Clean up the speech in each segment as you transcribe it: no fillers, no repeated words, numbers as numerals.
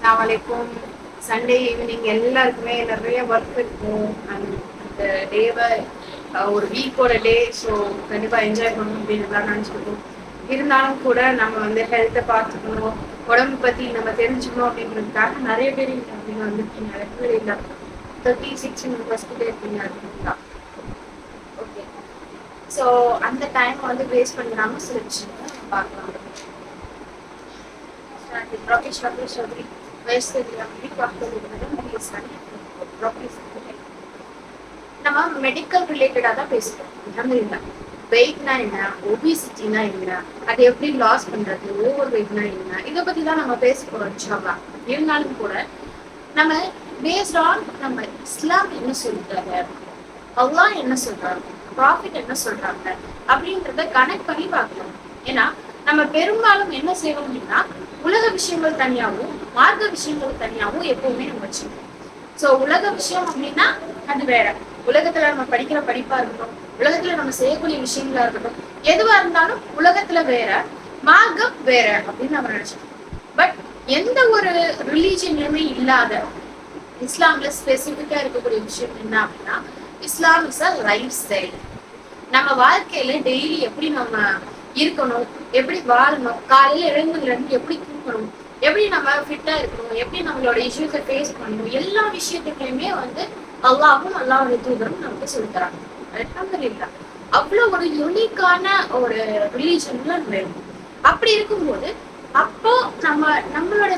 அஸ்ஸலாமு Sunday evening எல்லாருக்குமே நிறைய ஒர்க் இருக்கும். அந்த டேவை ஒரு வீக்கோட டே. ஸோ கண்டிப்பாக என்ஜாய் பண்ணணும் அப்படின்னு எல்லாம் நினச்சிருக்கோம். இருந்தாலும் கூட நம்ம ஹெல்த்தை பார்த்துக்கணும், உடம்பு பற்றி நம்ம தெரிஞ்சுக்கணும் அப்படின்றதுக்காக நிறைய பேர் அப்படின்னு வந்துருக்கீங்க. நிறைய பேர் இல்லை 36 ஃபர்ஸ்ட் டே இருக்கீங்க அப்படின்னா ஓகே. ஸோ அந்த டைம் வேஸ்ட் பண்ணிடாம சில விஷயங்களை பார்க்கலாம். நம்ம மெடிக்கல் ரிலேட்டடா தான் பேசுறோம். வெயிட்னா என்ன, ஒபிசிட்டினா என்ன, அதை எப்படி லாஸ் பண்றது, ஓவர் வெயிட்னா என்ன, இதை பத்தி தான் நம்ம பேச போறோம். இருந்தாலும் கூட நம்ம பேஸ்ட் ஆன் நம்ம இஸ்லாம் என்ன சொல்றாங்க, அல்லாஹ் என்ன சொல்றாங்க, ப்ராஃபிட் என்ன சொல்றாங்க அப்படின்றத கனெக்ட் பண்ணி பார்க்கலாம். ஏன்னா நம்ம பெரும்பாலும் என்ன செய்வோம் அப்படின்னா உலக விஷயங்கள் தனியாகவும் மார்க்க விஷயங்கள் தனியாகவும் எப்பவுமே நம்ம வச்சுக்கணும். ஸோ உலக விஷயம் அப்படின்னா அது வேற. உலகத்துல நம்ம படிக்கிற படிப்பா இருக்கட்டும், உலகத்துல நம்ம செய்யக்கூடிய விஷயங்களா இருக்கட்டும், எதுவா இருந்தாலும் உலகத்துல வேற, மார்க்கம் வேற அப்படின்னு நம்ம நினைச்சோம். பட் எந்த ஒரு ரிலீஜன்லயுமே இல்லாத இஸ்லாம்ல ஸ்பெசிபிக்கா இருக்கக்கூடிய விஷயம் என்ன அப்படின்னா, இஸ்லாம் இஸ் அ லைஃப் ஸ்டைல். நம்ம வாழ்க்கையில டெய்லி எப்படி நம்ம இருக்கணும், எப்படி வாழணும், காலையில எழுந்ததுல இருந்து எப்படி தூங்கணும், எப்படி நம்ம ஃபிட்டா இருக்கணும், எப்படி நம்மளோட இஷ்யூஸை ஃபேஸ் பண்ணணும், எல்லா விஷயத்துக்குமே அல்லாஹும் அல்லாஹ்வுடைய தூதரும் நமக்கு சொல்லித்தராங்க. அல்ஹம்துலில்லாஹ். அவ்வளவு ஒரு யூனிக்கான ஒரு ரிலீஜன்ல வேணும். அப்படி இருக்கும்போது அப்போ நம்மளோட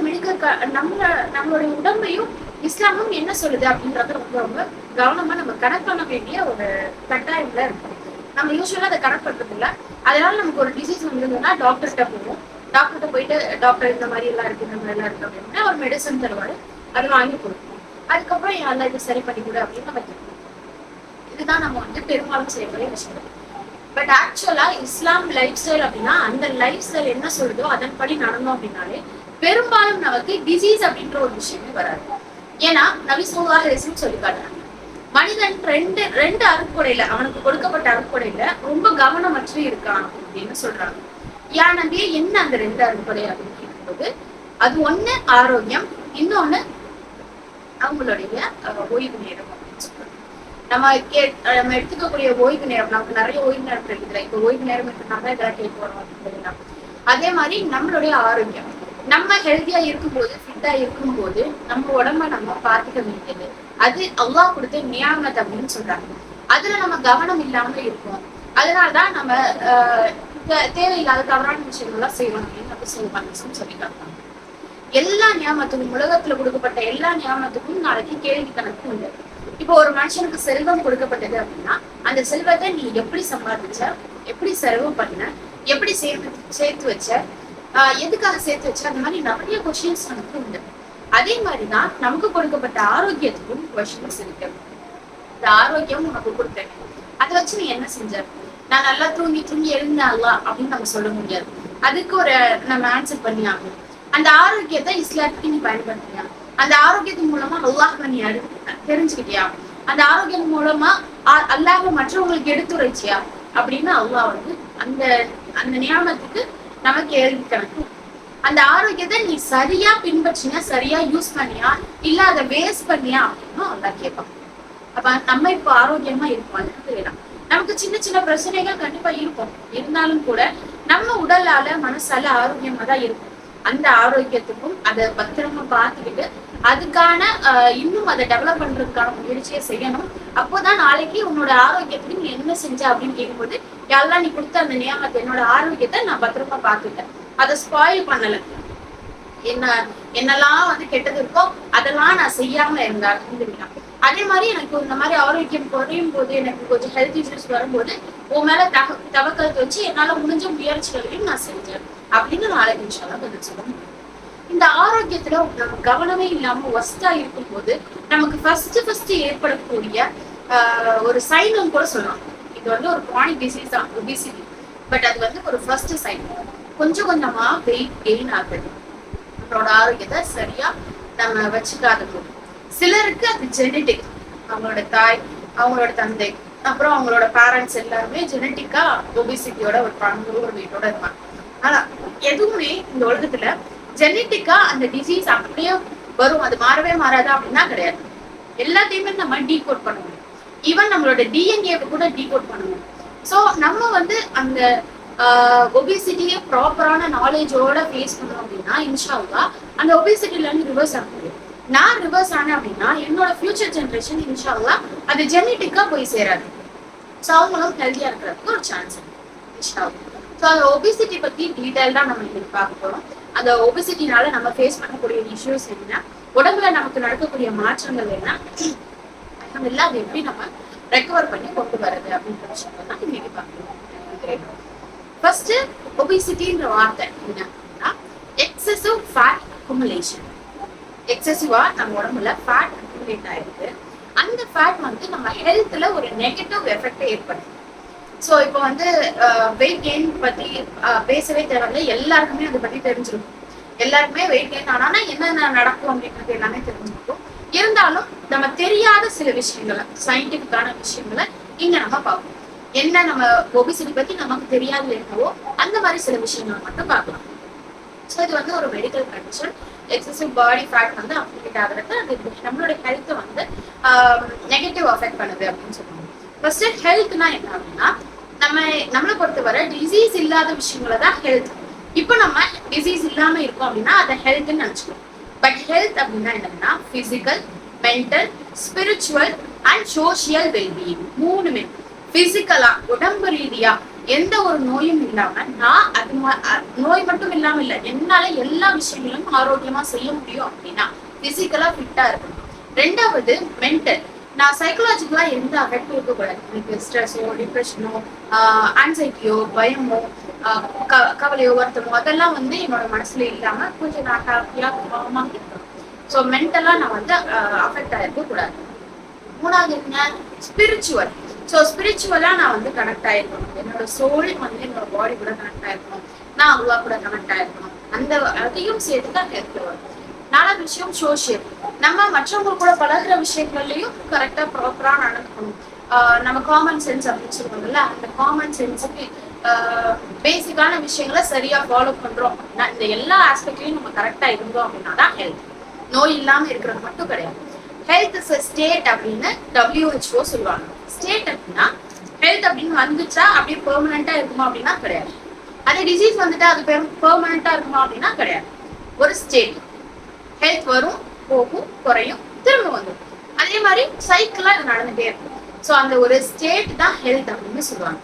நம்மளுடைய உடம்பையும் இஸ்லாமும் என்ன சொல்லுது அப்படின்றத ரொம்ப ரொம்ப கவனமா நம்ம கனெக்ட் பண்ண வேண்டிய ஒரு கட்டாயம்ல இருக்கும். நம்ம யூஸ்வலா அதை கனெக்ட் பண்றது இல்லை. அதனால நமக்கு ஒரு டிசீஸ் வந்ததுன்னா டாக்டர்கிட்ட போவோம். டாக்டர்கிட்ட போயிட்டு டாக்டர் இந்த மாதிரி எல்லாம் இருக்கு, இந்த மாதிரி எல்லாம் இருக்கு அப்படின்னா ஒரு மெடிசன் தருவாரு, அதை வாங்கி கொடுப்போம். அதுக்கப்புறம் யாரெல்லாம் இது சரி பண்ணி கொடு அப்படின்னு நம்ம கேட்போம். இதுதான் நம்ம பெரும்பாலும் செய்யக்கூடிய விஷயம். பட் ஆக்சுவலா இஸ்லாம் லைஃப் ஸ்டைல் அப்படின்னா அந்த லைஃப் ஸ்டைல் என்ன சொல்லுதோ அதன்படி நடந்தோம் அப்படின்னாலே பெரும்பாலும் நமக்கு டிசீஸ் அப்படின்ற ஒரு விஷயமே வராது. ஏன்னா நபி ஸல்லல்லாஹு அலைஹி வஸல்லம் சொல்லி காட்டுறாங்க, மனிதன் ரெண்டு அருட்கொடையில, அவனுக்கு கொடுக்கப்பட்ட அருட்கொடையில ரொம்ப கவனமற்று இருக்கான் அப்படின்னு சொல்றாங்க. ஏன் நபியே என்ன அந்த ரெண்டு அருட்கொடை அப்படின்னு கேட்கும்போது, அது ஒண்ணு ஆரோக்கியம், இன்னொன்னு அவங்களுடைய ஓய்வு நேரம் அப்படின்னு சொல்றாங்க. நம்ம எடுத்துக்கக்கூடிய ஓய்வு நேரம், நமக்கு நிறைய ஓய்வு நேரம் இருக்குதுல, இப்ப ஓய்வு நேரம் இருக்கிறதுனால இதெல்லாம் கேட்டு வரோம் அப்படின்னு. அதே மாதிரி நம்மளுடைய ஆரோக்கியம், நம்ம ஹெல்த்தியா இருக்கும்போது, ஃபிட்டா இருக்கும்போது நம்ம உடம்ப நம்ம பார்த்துக்க வேண்டியது, அது அல்லாஹ் கொடுத்த நியாமத் அப்படின்னு சொல்றாங்க. அதுல நம்ம கவனம் இல்லாம இருக்கோம். அதனாலதான் நம்ம தேவையில்லாத தவறான விஷயங்கள்லாம் செய்யணும் அப்படின்னு நம்ம சொல்லிக்காங்க. எல்லா நியாமத்துக்கும், உலகத்துல கொடுக்கப்பட்ட எல்லா நியாமத்துக்கும் நாளைக்கு கேள்வி கணக்கு உண்டு. இப்போ ஒரு மனுஷனுக்கு செல்வம் கொடுக்கப்பட்டது அப்படின்னா அந்த செல்வத்தை நீ எப்படி சம்பாதிச்ச, எப்படி செலவு பண்ண, எப்படி சேர்த்து வச்ச, எதுக்காக சேர்த்து வச்ச, அந்த மாதிரி நிறைய கொஸ்டின்ஸ் நமக்கு உண்டு. அதே மாதிரிதான் நமக்கு கொடுக்கப்பட்ட ஆரோக்கியத்துக்கும் கொஸ்டின்ஸ் இருக்கு. இந்த ஆரோக்கியம் உனக்கு கொடுத்தேன், அதை வச்சு நீ என்ன செஞ்ச, நான் நல்லா தூங்கி எழுந்தாங்களா அப்படின்னு நம்ம சொல்ல முடியாது. அதுக்கு ஒரு நம்ம ஆன்சர் பண்ணி ஆகணும். அந்த ஆரோக்கியத்தை இஸ்லாத்துக்கு நீ பயன்படுத்தியா, அந்த ஆரோக்கியத்தின் மூலமா அல்லாஹ்வை நீ தெரிஞ்சுக்கிட்டியா, அந்த ஆரோக்கியம் மூலமா அல்லாஹ்வை மற்றவங்களுக்கு எடுத்துரைச்சியா அப்படின்னு அல்லாஹ் அந்த அந்த நியாமத்துக்கு நம்ம கேள்வி கணக்கு. அந்த ஆரோக்கியத்தை நீ சரியா பின்பற்றினா, சரியா யூஸ் பண்ணியா, இல்ல அதை வேஸ்ட் பண்ணியா அப்படின்னு அல்லாஹ் கேட்பான். அப்ப நம்ம இப்போ ஆரோக்கியமா இருப்போம். நமக்கு சின்ன சின்ன பிரச்சனைகள் கண்டிப்பா இருக்கும். இருந்தாலும் கூட நம்ம உடலால மனசால ஆரோக்கியமா தான் இருக்கும். அந்த ஆரோக்கியத்துக்கும் அதை பத்திரமா பார்த்துக்கிட்டு அதுக்கான இன்னும் அதை டெவலப் பண்றதுக்கான முயற்சியை செய்யணும். அப்போதான் நாளைக்கு உன்னோட ஆரோக்கியத்துக்கு நீ என்ன செஞ்ச அப்படின்னு கேட்கும்போது, யாரெல்லாம் நீ கொடுத்த அந்த நியமத்தை, என்னோட ஆரோக்கியத்தை நான் பத்திரமா பார்த்துட்டேன், அதை ஸ்பாயில் பண்ணல, என்னெல்லாம் கெட்டது இருக்கோ அதெல்லாம் நான் செய்யாம இருந்தா. அதே மாதிரி எனக்கு இந்த மாதிரி ஆரோக்கியம் குறையும் போது, எனக்கு கொஞ்சம் ஹெல்த் இஷ்யூஸ் வரும்போது உன் மேல தவக்கத்தை வச்சு என்னால முடிஞ்ச முயற்சிகளையும் நான் செஞ்சேன் அப்படின்னு நாளைக்கு இன்ஷால்லா பதில் சொல்லணும். இந்த ஆரோக்கியத்துல நம்ம கவனமே இல்லாம ஒஸ்டா இருக்கும் போது நமக்கு ஃபர்ஸ்ட் ஏற்படக்கூடிய ஒரு சைனும் கூட சொல்லலாம். இது ஒரு குரானிக் டிசீஸ் தான், ஒபிசிட்டி. பட் அது ஒரு ஃபர்ஸ்ட் சைன். கொஞ்சம் கொஞ்சமா வெயிட் கெயின் ஆகுது, நம்மளோட ஆரோக்கியத்தை சரியா நம்ம வச்சுக்காதது. சிலருக்கு அது ஜெனட்டிக், அவங்களோட தாய், அவங்களோட தந்தை, அப்புறம் அவங்களோட பேரண்ட்ஸ் எல்லாருமே ஜெனட்டிக்கா ஒபிசிட்டியோட ஒரு வெயிட்டோட இருப்பாங்க. ஆனா எதுவுமே இந்த உலகத்துல ஜெனட்டிக்கா அந்த டிசீஸ் அப்படியே வரும், அது மாறவே மாறாது அப்படின்னா கிடையாது. எல்லாத்தையுமே நம்ம டீகோட் பண்ண முடியும். ஈவன் நம்மளோட டிஎன்ஏவை கூட டீகோட் பண்ண முடியும். ஸோ நம்ம வந்து அந்த ஒபிசிட்டியை ப்ராப்பரான நாலேஜோட ஃபேஸ் பண்ணோம் அப்படின்னா இன்ஷால்லா அந்த ஒபிசிட்டில இருந்து ரிவர்ஸ் ஆக முடியும். நான் ரிவர்ஸ் ஆனேன் அப்படின்னா என்னோட ஃபியூச்சர் ஜென்ரேஷன் இன்ஷால்லா அது ஜெனட்டிக்கா போய் சேராது. ஸோ அவங்களும் ஹெல்த்தியா இருக்கிறதுக்கு ஒரு சான்ஸ் இருக்கு இன்ஷால்லா. ஸோ அந்த ஒபிசிட்டி பத்தி டீடைல்டா நம்ம இன்னைக்கு பார்க்க போறோம். அந்த ஒபிசிட்டினால நம்ம ஃபேஸ் பண்ணக்கூடிய இஷ்யூஸ் என்ன, உடம்புல நமக்கு நடக்கக்கூடிய மாற்றங்கள் என்ன, நம்ம எல்லாம் அதை எப்படி நம்ம ரெக்கவர் பண்ணி கொண்டு வர்றது அப்படின்ற விஷயங்கள் தான் இன்னைக்கு பார்க்கலாம். ஃபர்ஸ்ட் ஒபிசிட்டின்ற வார்த்தை என்ன அப்படின்னா எக்ஸசிவ் ஃபேட் அக்குமுலேஷன். எக்ஸசிவா நம்ம உடம்புல ஃபேட் அக்குமுலேட் ஆயிருக்கு. அந்த ஃபேட் வந்து நம்ம ஹெல்த்ல ஒரு நெகட்டிவ் எஃபெக்டை ஏற்படுத்தும். ஸோ இப்போ வந்து வெயிட் கெயின் பத்தி பேசவே தேவையில்லை, எல்லாருக்குமே அதை பத்தி தெரிஞ்சிருக்கும். எல்லாருக்குமே வெயிட் கெயின் ஆனா என்னென்ன நடக்கும் அப்படின்றது எல்லாமே தெரிஞ்சிருக்கும். இருந்தாலும் நம்ம தெரியாத சில விஷயங்களை, சயின்டிபிக்கான விஷயங்களை இங்க நம்ம பார்ப்போம். என்ன நம்ம ஒபிசிட்டி பத்தி நமக்கு தெரியாது என்னவோ அந்த மாதிரி சில விஷயங்களை மட்டும் பார்க்கலாம். ஸோ இது வந்து ஒரு medical condition. Excessive body fat வந்து அப்டேட் ஆகுறது, அது நம்மளோட ஹெல்த்தை வந்து நெகட்டிவ் அஃபெக்ட் பண்ணுது அப்படின்னு சொல்லுவாங்க. ஃபர்ஸ்ட் ஹெல்த்னா என்ன அப்படின்னா நம்மளை பொறுத்தவரை டிசீஸ் இல்லாத விஷயங்களை தான் ஹெல்த். இப்போ நம்ம டிசீஸ் இல்லாம இருக்கோம் அப்படின்னா அதை ஹெல்த்ன்னு நினைச்சுக்கணும். பட் ஹெல்த் அப்படின்னா என்னன்னா physical, mental, spiritual and social wellbeing. மூணுமே பிசிக்கலா உடம்பு ரீதியா எந்த ஒரு நோயும் இல்லாம நான் அது நோய் மட்டும் இல்லாம இல்ல, என்னால எல்லா விஷயங்களும் ஆரோக்கியமா செய்ய முடியும் அப்படின்னா பிசிக்கலா ஃபிட்டா இருக்கணும். ரெண்டாவது மென்டல், நான் சைக்கலாஜிக்கலா எந்த அஃபெக்டும் இருக்கக்கூடாது. எனக்கு ஸ்ட்ரெஸ்ஸோ, டிப்ரெஷனோ, ஆன்சைட்டியோ, பயமோ, கவலையோ, வருத்தமோ அதெல்லாம் வந்து என்னோட மனசுல இல்லாம கொஞ்சம் நான் ஹாப்பியா காமா இருக்கணும். ஸோ மென்டலா நான் வந்து அஃபெக்ட் ஆயிருக்க கூடாது. மூணாவது என்ன, ஸ்பிரிச்சுவல். ஸோ ஸ்பிரிச்சுவலா நான் வந்து கனெக்ட் ஆயிருக்கணும். என்னோட சோல் வந்து என்னோட பாடி கூட கனெக்ட் ஆயிருக்கணும், நான் அவ்வளோ கூட கனெக்ட் ஆயிருக்கணும். அந்த அதையும் சேர்த்து தான் ஹெல்த் வரும். நாலாவது விஷயம் சோசியல், நம்ம மற்றவங்க கூட பழகுற விஷயங்கள்லயும் கரெக்டா ப்ராப்பரா நடக்கணும். நம்ம காமன் சென்ஸ் அப்படின்னு சொல்லுவாங்கல்ல, அந்த காமன் சென்ஸுக்கு பேசிக்கான விஷயங்களை சரியா ஃபாலோ பண்றோம் அப்படின்னா இந்த எல்லா ஆஸ்பெக்ட்லயும் நம்ம கரெக்டா இருந்தோம் அப்படின்னா தான் ஹெல்த். நோய் இல்லாம இருக்கிறது மட்டும் கிடையாது. ஹெல்த் இஸ் ஸ்டேட் அப்படின்னு WHO சொல்லுவாங்க. ஸ்டேட் அப்படின்னா ஹெல்த் அப்படின்னு வந்துச்சா அப்படியே பெர்மனண்டா இருக்குமா அப்படின்னா கிடையாது. அதே டிசீஸ் வந்துட்டா அது பெர்மனண்டா இருக்குமா அப்படின்னா கிடையாது. ஒரு ஸ்டேட், ஹெல்த் வரும், போகும், குறையும், திரும்ப வந்துடும். அதே மாதிரி சைக்கிளா இது நடந்துட்டே இருக்கும். ஸோ அந்த ஒரு ஸ்டேட் தான் ஹெல்த் அப்படின்னு சொல்லுவாங்க.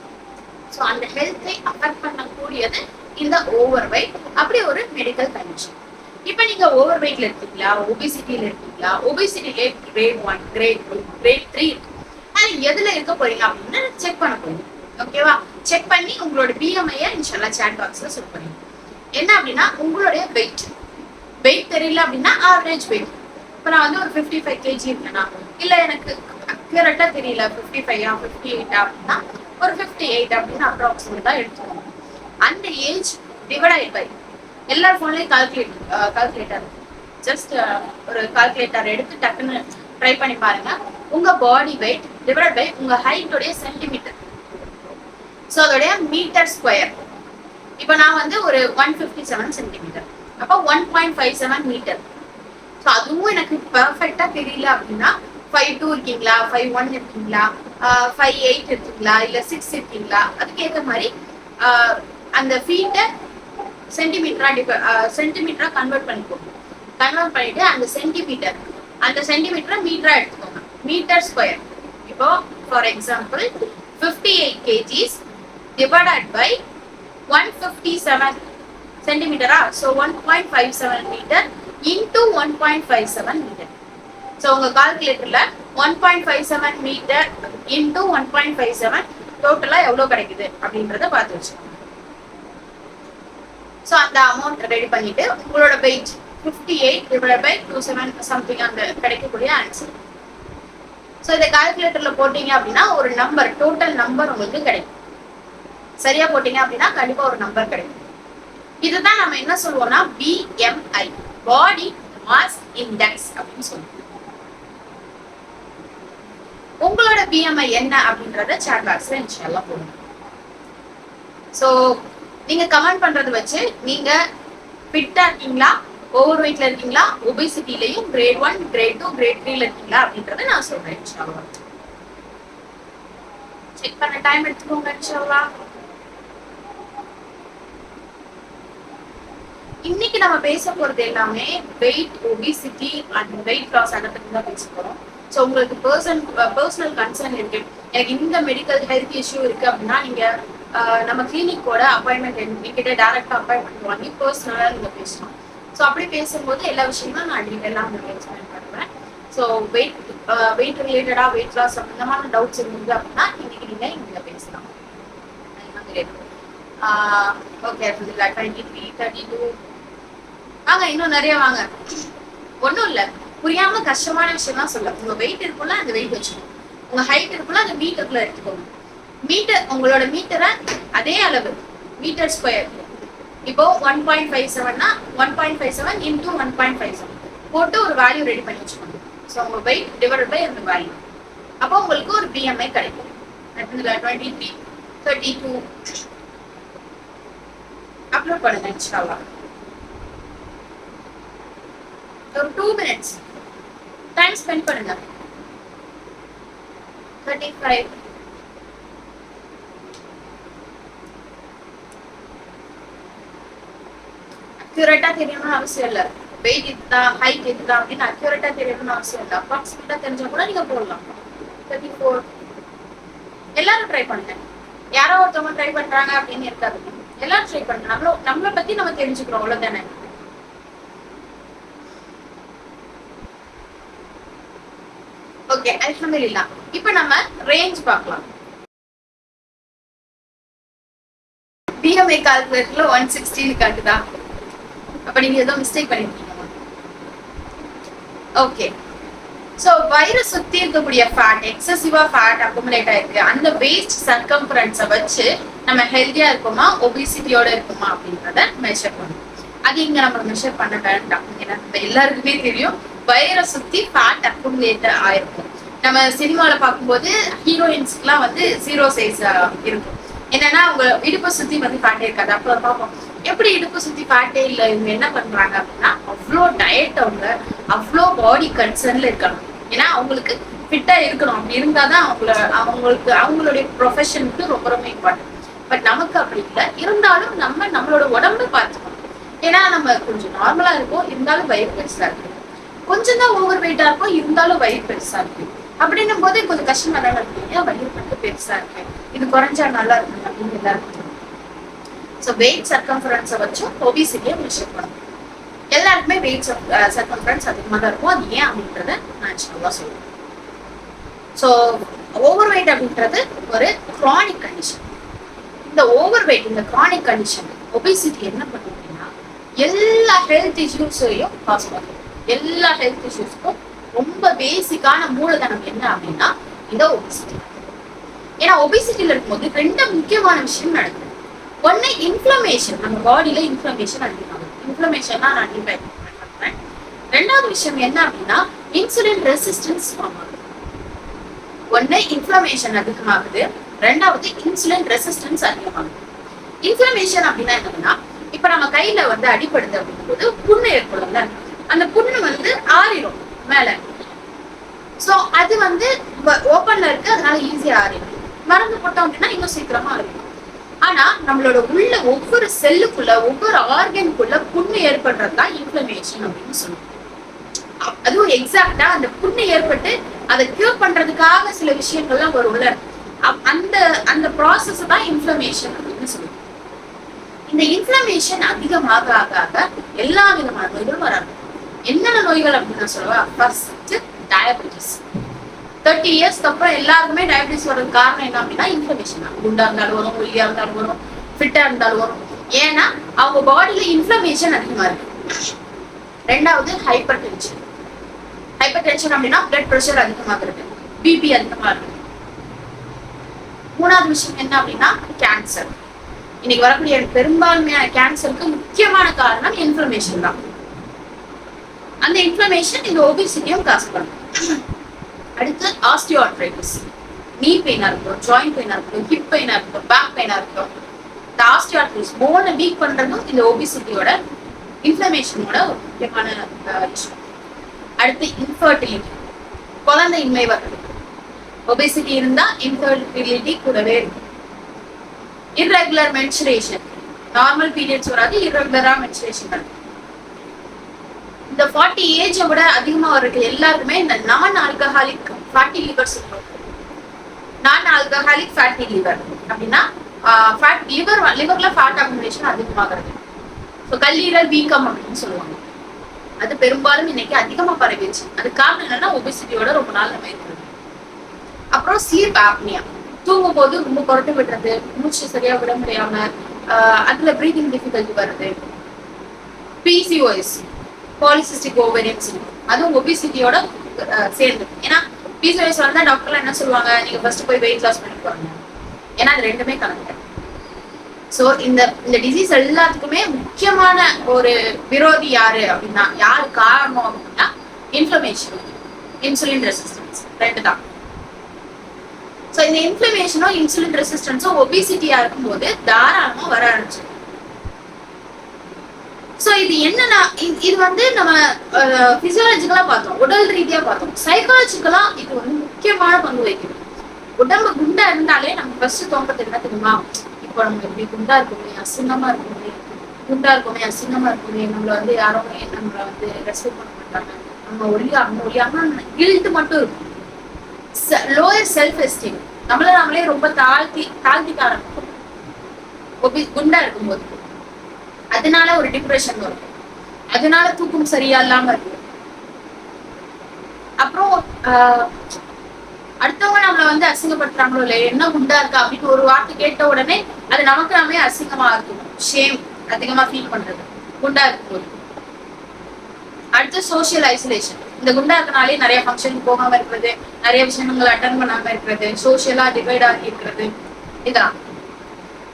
ஸோ அந்த ஹெல்த்தை அஃபெக்ட் பண்ணக்கூடியது இந்த ஓவர் வெயிட், அப்படி ஒரு மெடிக்கல் கண்டிஷன். இப்போ நீங்க ஓவர் வெயிட்ல இருக்கீங்களா, ஒபிசிட்டியில இருக்கீங்களா, ஒபிசிட்டிலே கிரேட் 1, கிரேட் 2, கிரேட் 3 இருக்கு. அது எதுல இருக்க போறீங்க அப்படின்னு செக் பண்ண போறீங்க. ஓகேவா? செக் பண்ணி உங்களோட பிஎம்ஐயை இன்ஷால்லா சாட் பாக்ஸ்ல செக் பண்ணுங்க. என்ன அப்படின்னா உங்களுடைய வெயிட் தெரியல அப்படின்னா ஆவரேஜ் வெயிட். இப்போ நான் வந்து ஒரு 55 kg இருக்கேன்னா, இல்லை எனக்கு அக்யூரேட்டா தெரியல 55 58 அப்படின்னா ஒரு 58 அப்படின்னு அப்ராக்சிமேட்டா எடுத்துக்கோங்க. அந்த ஏஜ் டிவைட் பை எல்லா ஃபோன்லயும் கால்குலேட்டர், ஜஸ்ட் ஒரு கால்குலேட்டர் எடுத்து டக்குன்னு ட்ரை பண்ணி பாருங்க. உங்க பாடி வெயிட் டிவைட் பை உங்க ஹைட்டோடைய சென்டிமீட்டர், ஸோ அதோடைய மீட்டர் ஸ்கொயர். இப்போ நான் வந்து ஒரு 157 சென்டிமீட்டர், அப்போ 1.57 மீட்டர். ஸோ அதுவும் எனக்கு பெர்ஃபெக்டா தெரியல அப்படின்னா 5'2" இருக்கீங்களா, 5'1" இருக்கீங்களா, 5'8" இருக்கீங்களா, இல்ல 6 இருக்கீங்களா, அதுக்கேற்ற மாதிரி அந்த ஃபீட்டை சென்டிமீட்டரா கன்வெர்ட் பண்ணிக்கோங்க. கன்வெர்ட் பண்ணிட்டு அந்த சென்டிமீட்டரை மீட்டரா எடுத்துக்கோங்க. Metre square. இப்போ for example 58 kgs divided by 157 சென்டிமீட்டரா, so 1.57 metre into 1.57 metre. So உங்க கால்குலேட்டர்ல 1.57 மீட்டர் இன்டூ 1.57 டோட்டலா எவ்வளவு கிடைக்குது அப்படின்றத பார்த்து வச்சுக்கோங்க. ஸோ அந்த அமௌண்ட் ரெடி பண்ணிட்டு உங்களோட வெயிட் 58 divided by 27 சம்திங் அந்த கிடைக்கக்கூடிய ஆன்சர். ஸோ இதை கால்குலேட்டர்ல போட்டீங்க அப்படின்னா ஒரு நம்பர், டோட்டல் நம்பர் உங்களுக்கு கிடைக்கும். சரியா போட்டீங்க அப்படின்னா கண்டிப்பா ஒரு நம்பர் கிடைக்கும். இதுதான் நம்ம என்ன சொல்லுவோம்னா BMI, பாடி மாஸ் இண்டெக்ஸ் அப்படின்னு சொல்லுவோம். உங்களோட BMI என்ன அப்படின்றத சாட் பாக்ஸ்ல இன்ஷால்லா போடுங்க. ஸோ நீங்க கமெண்ட் பண்றதை வச்சு நீங்க ஃபிட்டா இருக்கீங்களா ஓவர் வெயிட்ல இருக்கீங்களா, ஒபிசிட்டிலையும் கிரேட் 1, கிரேட் 2, கிரேட் 3ல இருக்கீங்களா அப்படின்றத நான் சொல்றேன் இன்ஷால்லா. செக் பண்ண டைம் எடுத்துக்கோங்க இன்ஷால்லா. இன்னைக்கு நம்ம பேச போறது எல்லாமே weight, obesity and weight loss அதை பத்தி தான் பேச போறோம். ஸோ உங்களுக்கு பர்சனல் கன்சர்ன் இருக்கு, எனக்கு இந்த மெடிக்கல் ஹெல்த் இஷ்யூ இருக்கு அப்படின்னா நீங்க நம்ம கிளினிக்கோட அப்பாயின்மெண்ட் என்கிட்ட டைரக்டா அப்பாயின்மெண்ட் வாங்கி பர்சனலா நீங்க பேசலாம். ஸோ அப்படி பேசும்போது எல்லா விஷயமும் நான் டீட்டெயிலாக உங்களுக்கு எக்ஸ்பிளைன் பண்ணுவேன். ஸோ வெயிட் ரிலேட்டடா வெயிட் லாஸ் சம்பந்தமான டவுட்ஸ் இருந்தது அப்படின்னா இன்னைக்கு நீங்க இங்க பேசலாம். ஓகே, 23, 32 வாங்க, இன்னும் நிறைய வாங்க. ஒன்றும் இல்லை, புரியாம கஷ்டமான விஷயம்லாம் சொல்ல. உங்க வெயிட் இருக்குல்ல, அந்த வெயிட் வச்சுக்கோங்க. உங்க ஹைட் இருக்குல்ல, அந்த மீட்டருக்குள்ள எடுத்துக்கோங்க. மீட்டர், உங்களோட மீட்டரை அதே அளவு மீட்டர் ஸ்கொயர். இப்போ 1.57னா 1.57 இன்டூ 1.57 போட்டு ஒரு வேல்யூ ரெடி பண்ணி வச்சுக்கோங்க. ஸோ உங்க வெயிட் டிவைடட் பை அந்த வேல்யூ. அப்போ உங்களுக்கு ஒரு பிஎம்ஐ கிடைக்கும். 23, 32 அப்லோட் பண்ணுங்க இன்ஷால்லா. ஒரு 2 minutes டைம் ஸ்பெண்ட் பண்ணுங்க. 35 அக்யூரேட்டா தெரியணும்னு அவசியம் இல்லை. வெயிட் இதுதான், ஹைட் இதுதான் அப்படின்னு அக்யூரேட்டா தெரியணும்னு அவசியம் இல்லை. அப்ராக்சிமேட்டா தெரிஞ்சா கூட நீங்க போடலாம். 34 எல்லாரும் ட்ரை பண்ணுங்க. யாரோ ஒருத்தவங்க ட்ரை பண்றாங்க அப்படின்னு இருக்காது, எல்லாரும் ட்ரை பண்ணுங்க. நம்மளை பத்தி நம்ம தெரிஞ்சுக்கிறோம், அவ்வளவுதானே. ஓகே, அல்ஹம்துலில்லாஹ். இப்போ நம்ம ரேஞ்ச் பார்க்கலாம். பிஎம்ஐ கால்குலேட்டர்ல 116 காட்டுதா? அப்ப நீங்க ஏதோ மிஸ்டேக் பண்ணிருக்கீங்க. ஓகே, சோ வயிறு சுத்தி இருக்கக்கூடிய ஃபேட், எக்ஸசிவா ஃபேட் அக்குமுலேட் ஆயிருக்கு, அந்த வேஸ்ட் சர்க்கம்ஃபரன்ஸை வச்சு நம்ம ஹெல்தியா இருக்குமா ஒபிசிட்டியோட இருக்குமா அப்படின்றத மெஷர் பண்ணுவோம். அது இங்க நம்ம மெஷர் பண்ண வேண்டாம். ஏன்னா எல்லாருக்குமே தெரியும் வயிறை சுத்தி ஃபேட் அக்குமுலேட் ஆயிருக்கும். நம்ம சினிமால பார்க்கும்போது ஹீரோயின்ஸ்க்குலாம் வந்து 0 சைஸ் இருக்கும். என்னன்னா அவங்க இடுப்பை சுத்தி வந்து ஃபேட்டே இருக்காது. அப்ப பார்ப்போம் எப்படி இடுப்பு சுத்தி ஃபேட்டே இல்லை, இவங்க என்ன பண்றாங்க அப்படின்னா அவ்வளோ டயட், அவங்க அவ்வளோ பாடி கன்சர்ன்ல இருக்கணும். ஏன்னா அவங்களுக்கு ஃபிட்டா இருக்கணும். அப்படி இருந்தாதான் அவங்களுடைய ப்ரொஃபஷனுக்கு ரொம்ப ரொம்ப இம்பார்ட்டன்ட். பட் நமக்கு அப்படி இல்லை. இருந்தாலும் நம்மளோட உடம்பு பார்த்துக்கணும். ஏன்னா நம்ம கொஞ்சம் நார்மலா இருக்கும், இருந்தாலும் வயிறு பெருசா இருக்கு. கொஞ்சம் தான் ஓவர் வெயிட்டா இருக்கும், இருந்தாலும் வயிறு பெருசா இருக்கு. அப்படின்னும் போது கொஞ்சம் கஷ்டமா தான் இருக்கு. ஏன் வயிறு மட்டும் பெருசா இருக்கு, இது குறைஞ்சா நல்லா இருக்கும் அப்படின்னு எல்லாருக்கும். ஸோ வெயிட் சர்க்கம்ஃபரன்ஸை வச்சும் ஒபிசிட்டியை மெஷர் பண்ணும். எல்லாருக்குமே வெயிட் சர்க்கம்ஃபரன்ஸ் அதிகமாக தான் இருக்கும். அது ஏன் அப்படின்றத நான் இன்ஷால்லா சொல்லுவேன். ஸோ ஓவர் வெயிட் அப்படின்றது ஒரு கிரானிக் கண்டிஷன். இந்த ஓவர் வெயிட், இந்த கிரானிக் கண்டிஷன் ஒபிசிட்டி என்ன பண்ணும் அப்படின்னா எல்லா ஹெல்த் இஷ்யூஸையும் காஸ் பண்ணும். எல்லா ஹெல்த் இஷ்யூஸ்க்கும் ரொம்ப பேசிக்கான மூலதனம் என்ன அப்படின்னா இந்த ஒபிசிட்டி. ஏன்னா ஒபிசிட்டியில இருக்கும்போது 2 முக்கியமான விஷயம் நடக்குது. ஒன்னு இன்ஃப்ளமேஷன், நம்ம பாடியில இன்ஃப்ளமேஷன் அதிகமாகுது. இன்ஃப்ளமேஷன்னா நான் டிஃபைன் பண்றேன். 2வது விஷயம் என்ன அப்படின்னா இன்சுலின் ரெசிஸ்டன்ஸ் ஃபார்ம் ஆகுது. ஒன்னு இன்ஃப்ளமேஷன் அதிகமாகுது, 2வது இன்சுலின் ரெசிஸ்டன்ஸ் அதிகமாகுது. இன்ஃப்ளமேஷன் அப்படின்னா என்னன்னா இப்ப நம்ம கையில வந்து அடிப்படுது அப்படிங்கும்போது புண்ணு ஏற்படும்ல, அந்த புண்ணு வந்து ஆறிடும் மேல. சோ அது வந்து ஓப்பன்ல இருக்கு, அதனால ஈஸியா ஆறிடும். மருந்து போட்டோம் அப்படின்னா இன்னும் சீக்கிரமா ஆறிடும். ஆனா நம்மளோட உள்ள ஒவ்வொரு செல்லுக்குள்ள, ஒவ்வொரு ஆர்கனுக்குள்ள புண்ணு ஏற்படுறதுதான் இன்ஃப்ளமேஷன் அப்படின்னு சொல்லுவோம். அதுவும் எக்ஸாக்டா அந்த புண்ணு ஏற்பட்டு அதை கியூர் பண்றதுக்காக சில விஷயங்கள்லாம் வரும்ல, அந்த ப்ராசஸ் தான் இன்ஃப்ளமேஷன் அப்படின்னு சொல்லுவோம். இந்த இன்ஃப்ளமேஷன் அதிகமாக ஆக எல்லா விதமான நோய்களும் வராது. என்னென்ன நோய்கள் அப்படின்னு நான் சொல்லுவா, ஃபர்ஸ்ட் டயபெட்டிஸ். 30 இயர்ஸ்க்கு அப்புறம் எல்லாருக்குமே டயபெட்டிஸ் வர்றதுக்கு காரணம் என்ன அப்படின்னா இன்ஃப்ளமேஷன் தான். குண்டா இருந்தாலும் வரும், ஒல்லியா இருந்தாலும் வரும், ஃபிட்டா இருந்தாலும் வரும். ஏன்னா அவங்க பாடியில இன்ஃப்ளமேஷன் அதிகமா இருக்கு. 2வது ஹைப்பர் டென்ஷன். ஹைப்பர் டென்ஷன் அப்படின்னா பிளட் ப்ரெஷர் அதிகமாகிறது, பிபி அதிகமா இருக்கு. 3வது விஷயம் என்ன அப்படின்னா கேன்சர். இன்னைக்கு வரக்கூடிய பெரும்பான்மையான கேன்சருக்கு முக்கியமான காரணம் இன்ஃப்ளமேஷன் தான். அந்த இன்ஃப்ளமேஷன் இந்த ஒபிசிட்டியும் காசு பண்ணும். அடுத்து ஆஸ்டியோஆர்த்ரைட்டிஸ். நீ பெயினா இருக்கும், ஜாயிண்ட் பெயினா இருக்கும், ஹிப் பெயினா இருக்கும், பேக் பெயினா இருக்கும். இந்த ஆஸ்டியோஆர்த்ரைட்டிஸ் போனை வீக் பண்றதும் இந்த ஒபிசிட்டியோட இன்ஃப்ளமேஷனோட ஒரு முக்கியமான விஷயம். அடுத்து இன்ஃபர்டிலிட்டி, குழந்தையின்மை வருது. ஒபேசிட்டி இருந்தா இன்ஃபர்டிலிட்டி கூடவே இருக்கும். இர்ரெகுலர் மென்சுரேஷன், நார்மல் பீரியட்ஸ் வராது, இர்ரெகுலரா மென்சுரேஷன் வருது. இந்த 40 ஏஜை விட அதிகமா வர்றது எல்லாருக்குமே இந்த நான் ஆல்கஹாலிக் ஃபேட்டி லிவர் சிண்ட்ரோம். நான் ஆல்கஹாலிக் ஃபேட்டி லிவர் அப்படின்னா லிவர்ல ஃபேட் அக்குமுலேஷன் அதிகமாகிறது. ஸோ கல்லீரல் வீக்கம் அப்படின்னு சொல்லுவாங்க. அது பெரும்பாலும் இன்னைக்கு அதிகமா பரவிடுச்சு. அது காரணம் என்னன்னா ஒபேசிட்டியோட ரொம்ப நாள் நம்ம இருக்கிறது. அப்புறம் ஸ்லீப் ஆப்னியா, தூங்கும் போது ரொம்ப குரட்டு விடுறது, மூச்சு சரியா விட முடியாம அதுல பிரீதிங் டிஃபிகல்ட்டி வருது. பிசிஓஎஸ், பாலிசிஸ்டிக் ஓவேரியன் சிண்ட்ரோம், அதுவும் ஒபிசிட்டியோட சேர்ந்து. ஏன்னா பிசிஓஎஸ் வந்தா டாக்டர்லாம் என்ன சொல்லுவாங்க, நீங்க ஃபர்ஸ்ட் போய் வெயிட் லாஸ் பண்ணிட்டு வாங்க. ஏன்னா அது ரெண்டுமே கலந்து. ஸோ இந்த டிசீஸ் எல்லாத்துக்குமே முக்கியமான ஒரு விரோதி யாரு அப்படின்னா, யாரு காரணம் அப்படின்னா இன்ஃப்ளமேஷன், இன்சுலின் ரெசிஸ்டன்ஸ், ரெண்டு தான். ஸோ இந்த இன்ஃப்ளமேஷனும் இன்சுலின் ரெசிஸ்டன்ஸும் ஒபிசிட்டியா இருக்கும்போது தாராளமா வர ஆரம்பிச்சு. ஸோ இது என்னன்னா, இது வந்து நம்ம பிசியாலஜிக்கலா பார்த்தோம், உடல் ரீதியா பார்த்தோம். சைக்காலஜிக்கலா இது வந்து முக்கியமான பங்கு வகிக்குது. உடம்பு குண்டா இருந்தாலே நம்ம ஃபர்ஸ்ட் தோன்றது என்ன தெரியுமா, இப்போ நம்ம எப்படி குண்டா இருக்குமே, அசிங்கமா இருக்குமே, குண்டா இருக்குமே, அசிங்கமா இருக்குமே, நம்மள வந்து யாருமே நம்மள வந்து ரெஸ்பெக்ட் பண்ண மாட்டாங்க, நம்ம ஒளியாம கில்ட் மட்டும் இருக்கும். லோயர் செல்ஃப் எஸ்டீம், நம்மளே ரொம்ப தாழ்த்திக்க ஆரம்பிக்கும் குண்டா இருக்கும்போது. அதனால ஒரு டிப்ரெஷன் வரும், அதனால தூக்கம் சரியா இல்லாம இருக்கு. அப்புறம் அடுத்தவங்க நம்மள வந்து அசிங்கப்படுத்துறாங்களோ இல்லையா, என்ன குண்டா இருக்கா அப்படின்னு ஒரு வார்த்தை கேட்ட உடனே அது நமக்கு நாமே அசிங்கமா இருக்கும். ஷேம் அதிகமா ஃபீல் பண்றது குண்டா இருக்கும்போது. அடுத்து சோசியல் ஐசோலேஷன், இந்த குண்டா இருக்கனாலே நிறைய ஃபங்க்ஷனுக்கு போகாம இருக்கிறது, நிறைய விஷயங்கள் அட்டன் பண்ணாம இருக்கிறது, சோசியலா டிவைட் ஆகி இருக்கிறது, இதெல்லாம்.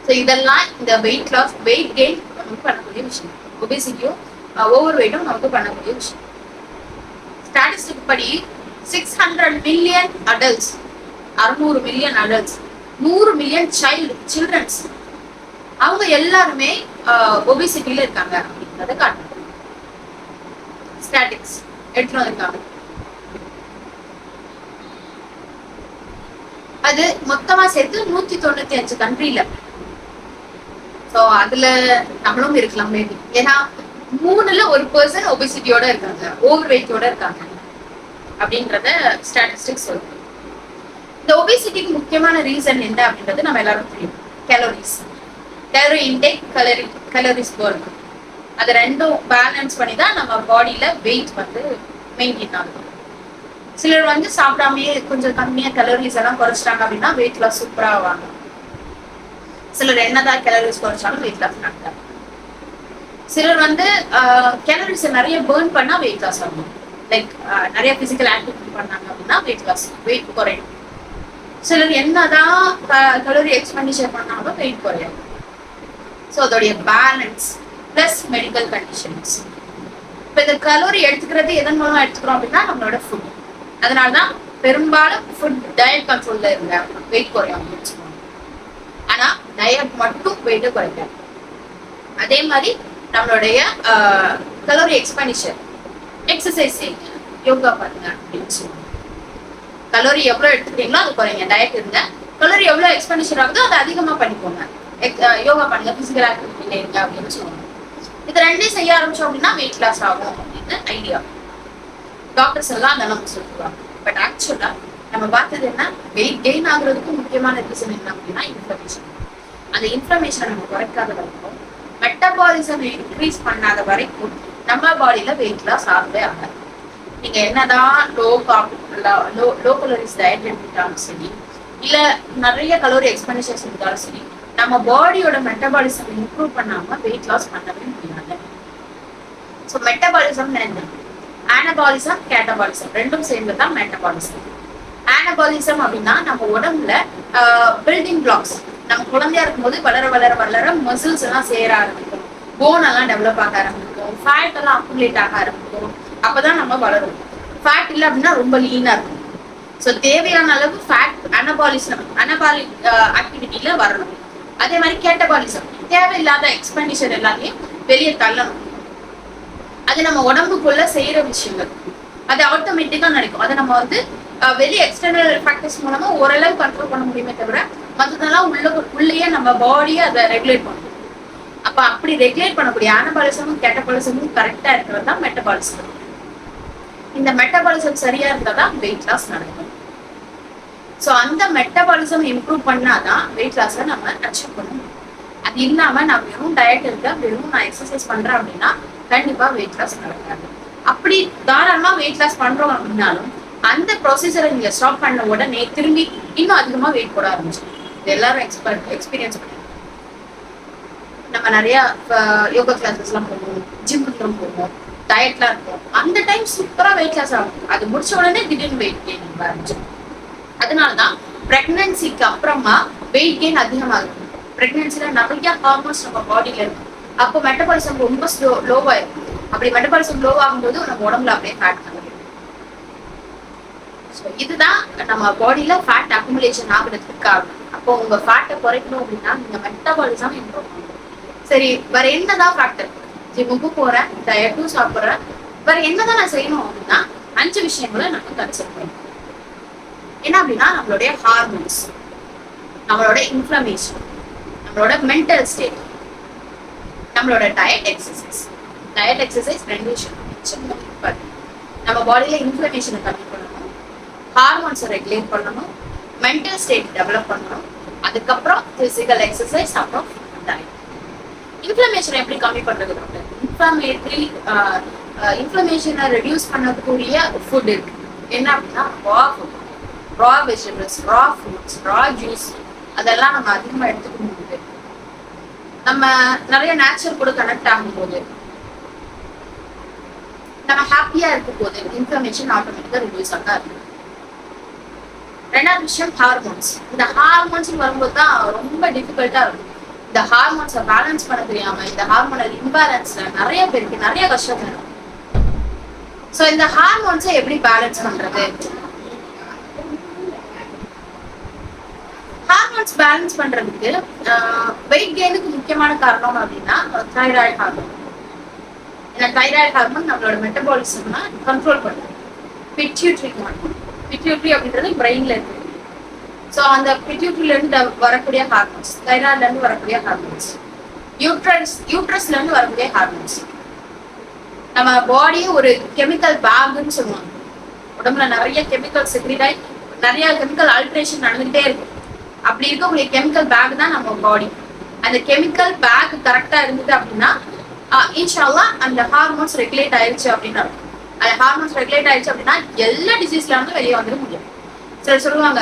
ஸோ இதெல்லாம் இந்த வெயிட் லாஸ், வெயிட் கெயின் நமக்கு பண்ணக்கூடிய விஷயம். ஒபேசிட்டியும் ஓவர் வெயிட்டும் நமக்கு பண்ணக்கூடிய விஷயம். ஸ்டாட்டிஸ்டிக் படி 600 million adults, 600 million adults, 100 million childrens, அவங்க எல்லாருமே ஒபேசிட்டியில இருக்காங்க அப்படின்றத காட்டுறாங்க. ஸ்டாட்டிக்ஸ் எடுத்துட்டு வந்திருக்காங்க. அது மொத்தமா சேர்த்து 195 கண்ட்ரில. ஸோ அதுல நம்மளும் இருக்கலாம் மேபி. ஏன்னா 3ல் 1% ஒபிசிட்டியோட இருக்காங்க, ஓவர் வெயிட்டோட இருக்காங்க அப்படின்றத ஸ்டாட்டிஸ்டிக்ஸ் சொல்லுது. இந்த ஒபிசிட்டிக்கு முக்கியமான ரீசன் என்ன அப்படின்றது நம்ம எல்லாரும் தெரியும். Calories, gallery intake, calories burn, அது ரெண்டும் பேலன்ஸ் பண்ணி தான் நம்ம பாடியில வெயிட் வந்து மெயின்டைன் ஆகும். சிலர் வந்து சாப்பிடாமையே கொஞ்சம் கம்மியா கலோரிஸ் எல்லாம் குறைச்சிட்டாங்க அப்படின்னா வெயிட் லாஸ் சூப்பரா ஆவாங்க. சிலர் என்னதான் கேலரிஸ் குறைச்சாலும் வெயிட் லாஸ் நடக்காது. சிலர் வந்து கேலரிஸ் நிறைய பேர்ன் பண்ணா வெயிட் லாஸ் ஆகும். லைக் நிறைய பிசிக்கல் ஆக்டிவிட்டி பண்ணாங்க அப்படின்னா வெயிட் குறையும். சிலர் என்னதான் கலோரி எக்ஸ்பெண்டிச்சர் பண்ணாலும் வெயிட் குறையும். ஸோ அதோடைய பேலன்ஸ் பிளஸ் மெடிக்கல் கண்டிஷன்ஸ். இப்போ இந்த கலோரி எடுத்துக்கிறது எதன் மூலமா எடுத்துக்கிறோம் அப்படின்னா நம்மளோட ஃபுட். அதனாலதான் பெரும்பாலும் ஃபுட் டயட் கண்ட்ரோல்ல இருங்க வெயிட் குறையும் அப்படின்னு சொல்லுவாங்க. ஆனா டயட் மட்டும் வெயிட் குறைக்காது. அதே மாதிரி நம்மளுடைய கலோரி எக்ஸ்பெண்டிச்சர், எக்ஸசைஸ் செய்யுங்க, யோகா பண்ணுங்க அப்படின்னு சொல்லுவாங்க. கலோரி எவ்வளவு எடுத்துக்கிறீங்களோ அது குறைங்க, டயட் இருங்க. கலோரி எவ்வளவு எக்ஸ்பெண்டிச்சர் ஆகுதோ அதை அதிகமா பண்ணிக்கோங்க, யோகா பண்ணுங்க, பிசிக்கல் ஆக்டிவிட்டி இருங்க அப்படின்னு சொல்லுவாங்க. இது ரெண்டையும் செய்ய ஆரம்பிச்சோம் அப்படின்னா வெயிட் லாஸ் ஆகும் அப்படின்னு ஐடியா. டாக்டர்ஸ் எல்லாம் அதை நம்ம சொல்லுவாங்க. பட் ஆக்சுவலா நம்ம பார்த்தது என்ன, வெயிட் கெயின் ஆகுறதுக்கு முக்கியமான ரீசன் என்ன அப்படின்னா இன்ஃப்ளமேஷன். அந்த இன்ஃப்ளமேஷனை நம்ம குறைக்காத வரைக்கும், மெட்டபாலிசம் இன்க்ரீஸ் பண்ணாத வரைக்கும் நம்ம பாடியில வெயிட் லாஸ் ஆகவே ஆகாது. நீங்க என்னதான் லோ கலோரிஸ் டயட் எடுத்துட்டாலும் சரி, இல்ல நிறைய கலோரி எக்ஸ்பெண்டிச்சர்ஸ் எடுத்தாலும் சரி, நம்ம பாடியோட மெட்டபாலிசம் இம்ப்ரூவ் பண்ணாம வெயிட் லாஸ் பண்ணவே முடியாது. ஸோ மெட்டபாலிசம் என்ன, ஆனபாலிசம், கேட்டபாலிசம் ரெண்டும் சேர்ந்துதான் மெட்டபாலிசம். ஆனபாலிசம் அப்படின்னா நம்ம உடம்புல பில்டிங் பிளாக்ஸ், நம்ம குழந்தையா இருக்கும்போது வளர வளர வளர மசில்ஸ் எல்லாம் சேர ஆரம்பிக்கும், போன் எல்லாம் டெவலப் ஆக ஆரம்பிக்கும், ஃபேட் எல்லாம் அக்குமுலேட் ஆக ஆரம்பிக்கும். அப்பதான் நம்ம வளரும். ஃபேட் இல்லை அப்படின்னா ரொம்ப லீனா இருக்கும். ஸோ தேவையான அளவு ஃபேட் அனபாலிக் ஆக்டிவிட்டியில வரணும். அதே மாதிரி கேட்டபாலிசம், தேவையில்லாத எக்ஸ்பெண்டிச்சர் எல்லாத்தையும் வெளியே தள்ளணும். அது நம்ம உடம்புக்குள்ள செய்யற விஷயங்கள், அது ஆட்டோமேட்டிக்கா நடக்கும். அதை நம்ம வந்து வெளியே எக்ஸ்டர்னல் ப்ராக்டிஸ் மூலமா ஓரளவு கண்ட்ரோல் பண்ண முடியுமே தவிர மற்றதெல்லாம் உள்ளேயே நம்ம பாடியை அதை ரெகுலேட் பண்ணணும். அப்ப அப்படி ரெகுலேட் பண்ணக்கூடிய ஆனபாலிசமும் கெட்டபாலிசமும் கரெக்டா இருக்கிறது தான் மெட்டபாலிசம். இந்த மெட்டபாலிசம் சரியா இருந்தாதான் வெயிட் லாஸ் நடக்கும். ஸோ அந்த மெட்டபாலிசம் இம்ப்ரூவ் பண்ணாதான் வெயிட் லாஸை நம்ம அச்சீவ் பண்ணணும். அது இல்லாம நான் வெறும் டயட் இருக்கேன், வெறும் நான் எக்ஸசைஸ் பண்றேன் அப்படின்னா கண்டிப்பா வெயிட் லாஸ் நடக்காது. அப்படி தாராளமா வெயிட் லாஸ் பண்றோம் அப்படின்னாலும் அந்த ப்ரொசீஜரை நீங்க ஸ்டாப் பண்ண உடனே திரும்பி இன்னும் அதிகமா வெயிட் போட ஆரம்பிச்சிடும். இது எல்லாரும் எக்ஸ்பீரியன்ஸ் பண்ணி நம்ம நிறைய யோகா கிளாஸஸ் எல்லாம் போவோம், ஜிம்முக்கு போவோம், டயட்லாம் இருக்கும். அந்த டைம் சூப்பரா வெயிட் லாஸ் ஆகும். அது முடிச்ச உடனே திடீர்னு வெயிட் கெயின் ஆரம்பிச்சிடும். அதனாலதான் பிரெக்னன்சிக்கு அப்புறமா வெயிட் கெயின் அதிகமாகுது. பிரெக்னன்சில நிறைய ஹார்மோன்ஸ் நம்ம பாடியில இருக்கும். அப்போ மெட்டபாலிசம் ரொம்ப லோவா இருக்கும். அப்படி மெட்டபாலிசம் லோ ஆகும்போது நம்ம உடம்புல அப்படியே ஃபேட் ஆகும். இதுதான் நம்ம பாடியில ஃபேட் அக்குமுலேஷன் ஆகுறதுக்கு காரணம். அப்போ உங்க ஃபேட்டை குறைக்கணும் அப்படின்னா நீங்க மெட்டபாலிசம் இம்ப்ரூவ் பண்ணணும். சரி, வேற என்னதான் ஃபேக்டர்? ஜிம்முக்கு போறேன், டயட்டும் சாப்பிட்றேன், வேற என்னதான் நான் செய்யணும் அப்படின்னா 5 விஷயங்களை நம்ம கன்சிடர் பண்ணணும். என்ன அப்படின்னா நம்மளுடைய ஹார்மோன்ஸ், நம்மளோட இன்ஃப்ளமேஷன், நம்மளோட மென்டல் ஸ்டேட், நம்மளோட டயட் எக்ஸசைஸ். டயட் எக்ஸசைஸ் 2 விஷயம். நம்ம பாடியில இன்ஃப்ளமேஷனை கம்மி பண்ணணும், ஹார்மோன்ஸை ரெகுலேட் பண்ணணும், மென்டல் ஸ்டேட் டெவலப் பண்ணணும், அதுக்கப்புறம் பிசிக்கல் எக்ஸசைஸ், அப்புறம் டயட். இன்ஃப்ளமேஷனை எப்படி கம்மி பண்றது? இன்ஃப்ளமேஷனை ரெடியூஸ் பண்ணக்கூடிய ஃபுட் இருக்கு. என்ன அப்படின்னா ரா ஃபுட், ரா வெஜிடபிள்ஸ், ரா ஃப்ரூட்ஸ், ரா ஜூஸ், அதெல்லாம் நம்ம அதிகமாக எடுத்துக்கும் போது, நம்ம நிறைய நேச்சர் கூட கனெக்ட் ஆகும் போது, நம்ம ஹாப்பியா இருக்கும் போது இன்ஃப்ளமேஷன் ஆட்டோமேட்டிக்கா ரிடியூஸ் ஆக இருக்கு. 2வது விஷயம் ஹார்மோன்ஸ். இந்த ஹார்மோன்ஸ் வரும்போது தான் ரொம்ப டிஃபிகல்ட்டா இருக்கும். இந்த ஹார்மோன்ஸை பேலன்ஸ் பண்ண தெரியாம இந்த ஹார்மோனல் இம்பேலன்ஸ்ல நிறைய பேருக்கு நிறைய கஷ்டம் இருக்கும். ஸோ இந்த ஹார்மோன்ஸை எப்படி பேலன்ஸ் பண்றது? ஹார்மோன்ஸ் பேலன்ஸ் பண்றதுக்கு வெயிட் கெயினுக்கு முக்கியமான காரணம் அப்படின்னா தைராய்டு ஹார்மோன். ஏன்னா தைராய்டு ஹார்மோன் நம்மளோட மெட்டபாலிசம்னா கண்ட்ரோல் பண்ணுது. பிட்யூட்ரி ஹார்மோன், பிட்யூட்ரி அப்படின்றது பிரெயின்ல இருக்கு. ஸோ அந்த பிட்யூட்ரில இருந்து வரக்கூடிய ஹார்மோன்ஸ், தைராய்டுல இருந்து வரக்கூடிய ஹார்மோன்ஸ், யூட்ரஸ்ல இருந்து வரக்கூடிய ஹார்மோன்ஸ். நம்ம பாடியே ஒரு கெமிக்கல் பேக்னு சொல்லுவாங்க. உடம்புல நிறைய கெமிக்கல் செக்ரீட் ஆகி நிறைய கெமிக்கல் ஆல்ட்ரேஷன் நடந்துகிட்டே இருக்கும். அப்படி இருக்கக்கூடிய கெமிக்கல் பேக் தான் நம்ம பாடி. அந்த கெமிக்கல் பேக் கரெக்டா இருந்தது அப்படின்னா இன்ஷால்லா அந்த ஹார்மோன்ஸ் ரெகுலேட் ஆயிடுச்சு அப்படின்னா, அந்த ஹார்மோன்ஸ் ரெகுலேட் ஆயிடுச்சு அப்படின்னா எல்லா டிசீஸ்ல இருந்து வெளியே வந்துட முடியும். சிலர் சொல்லுவாங்க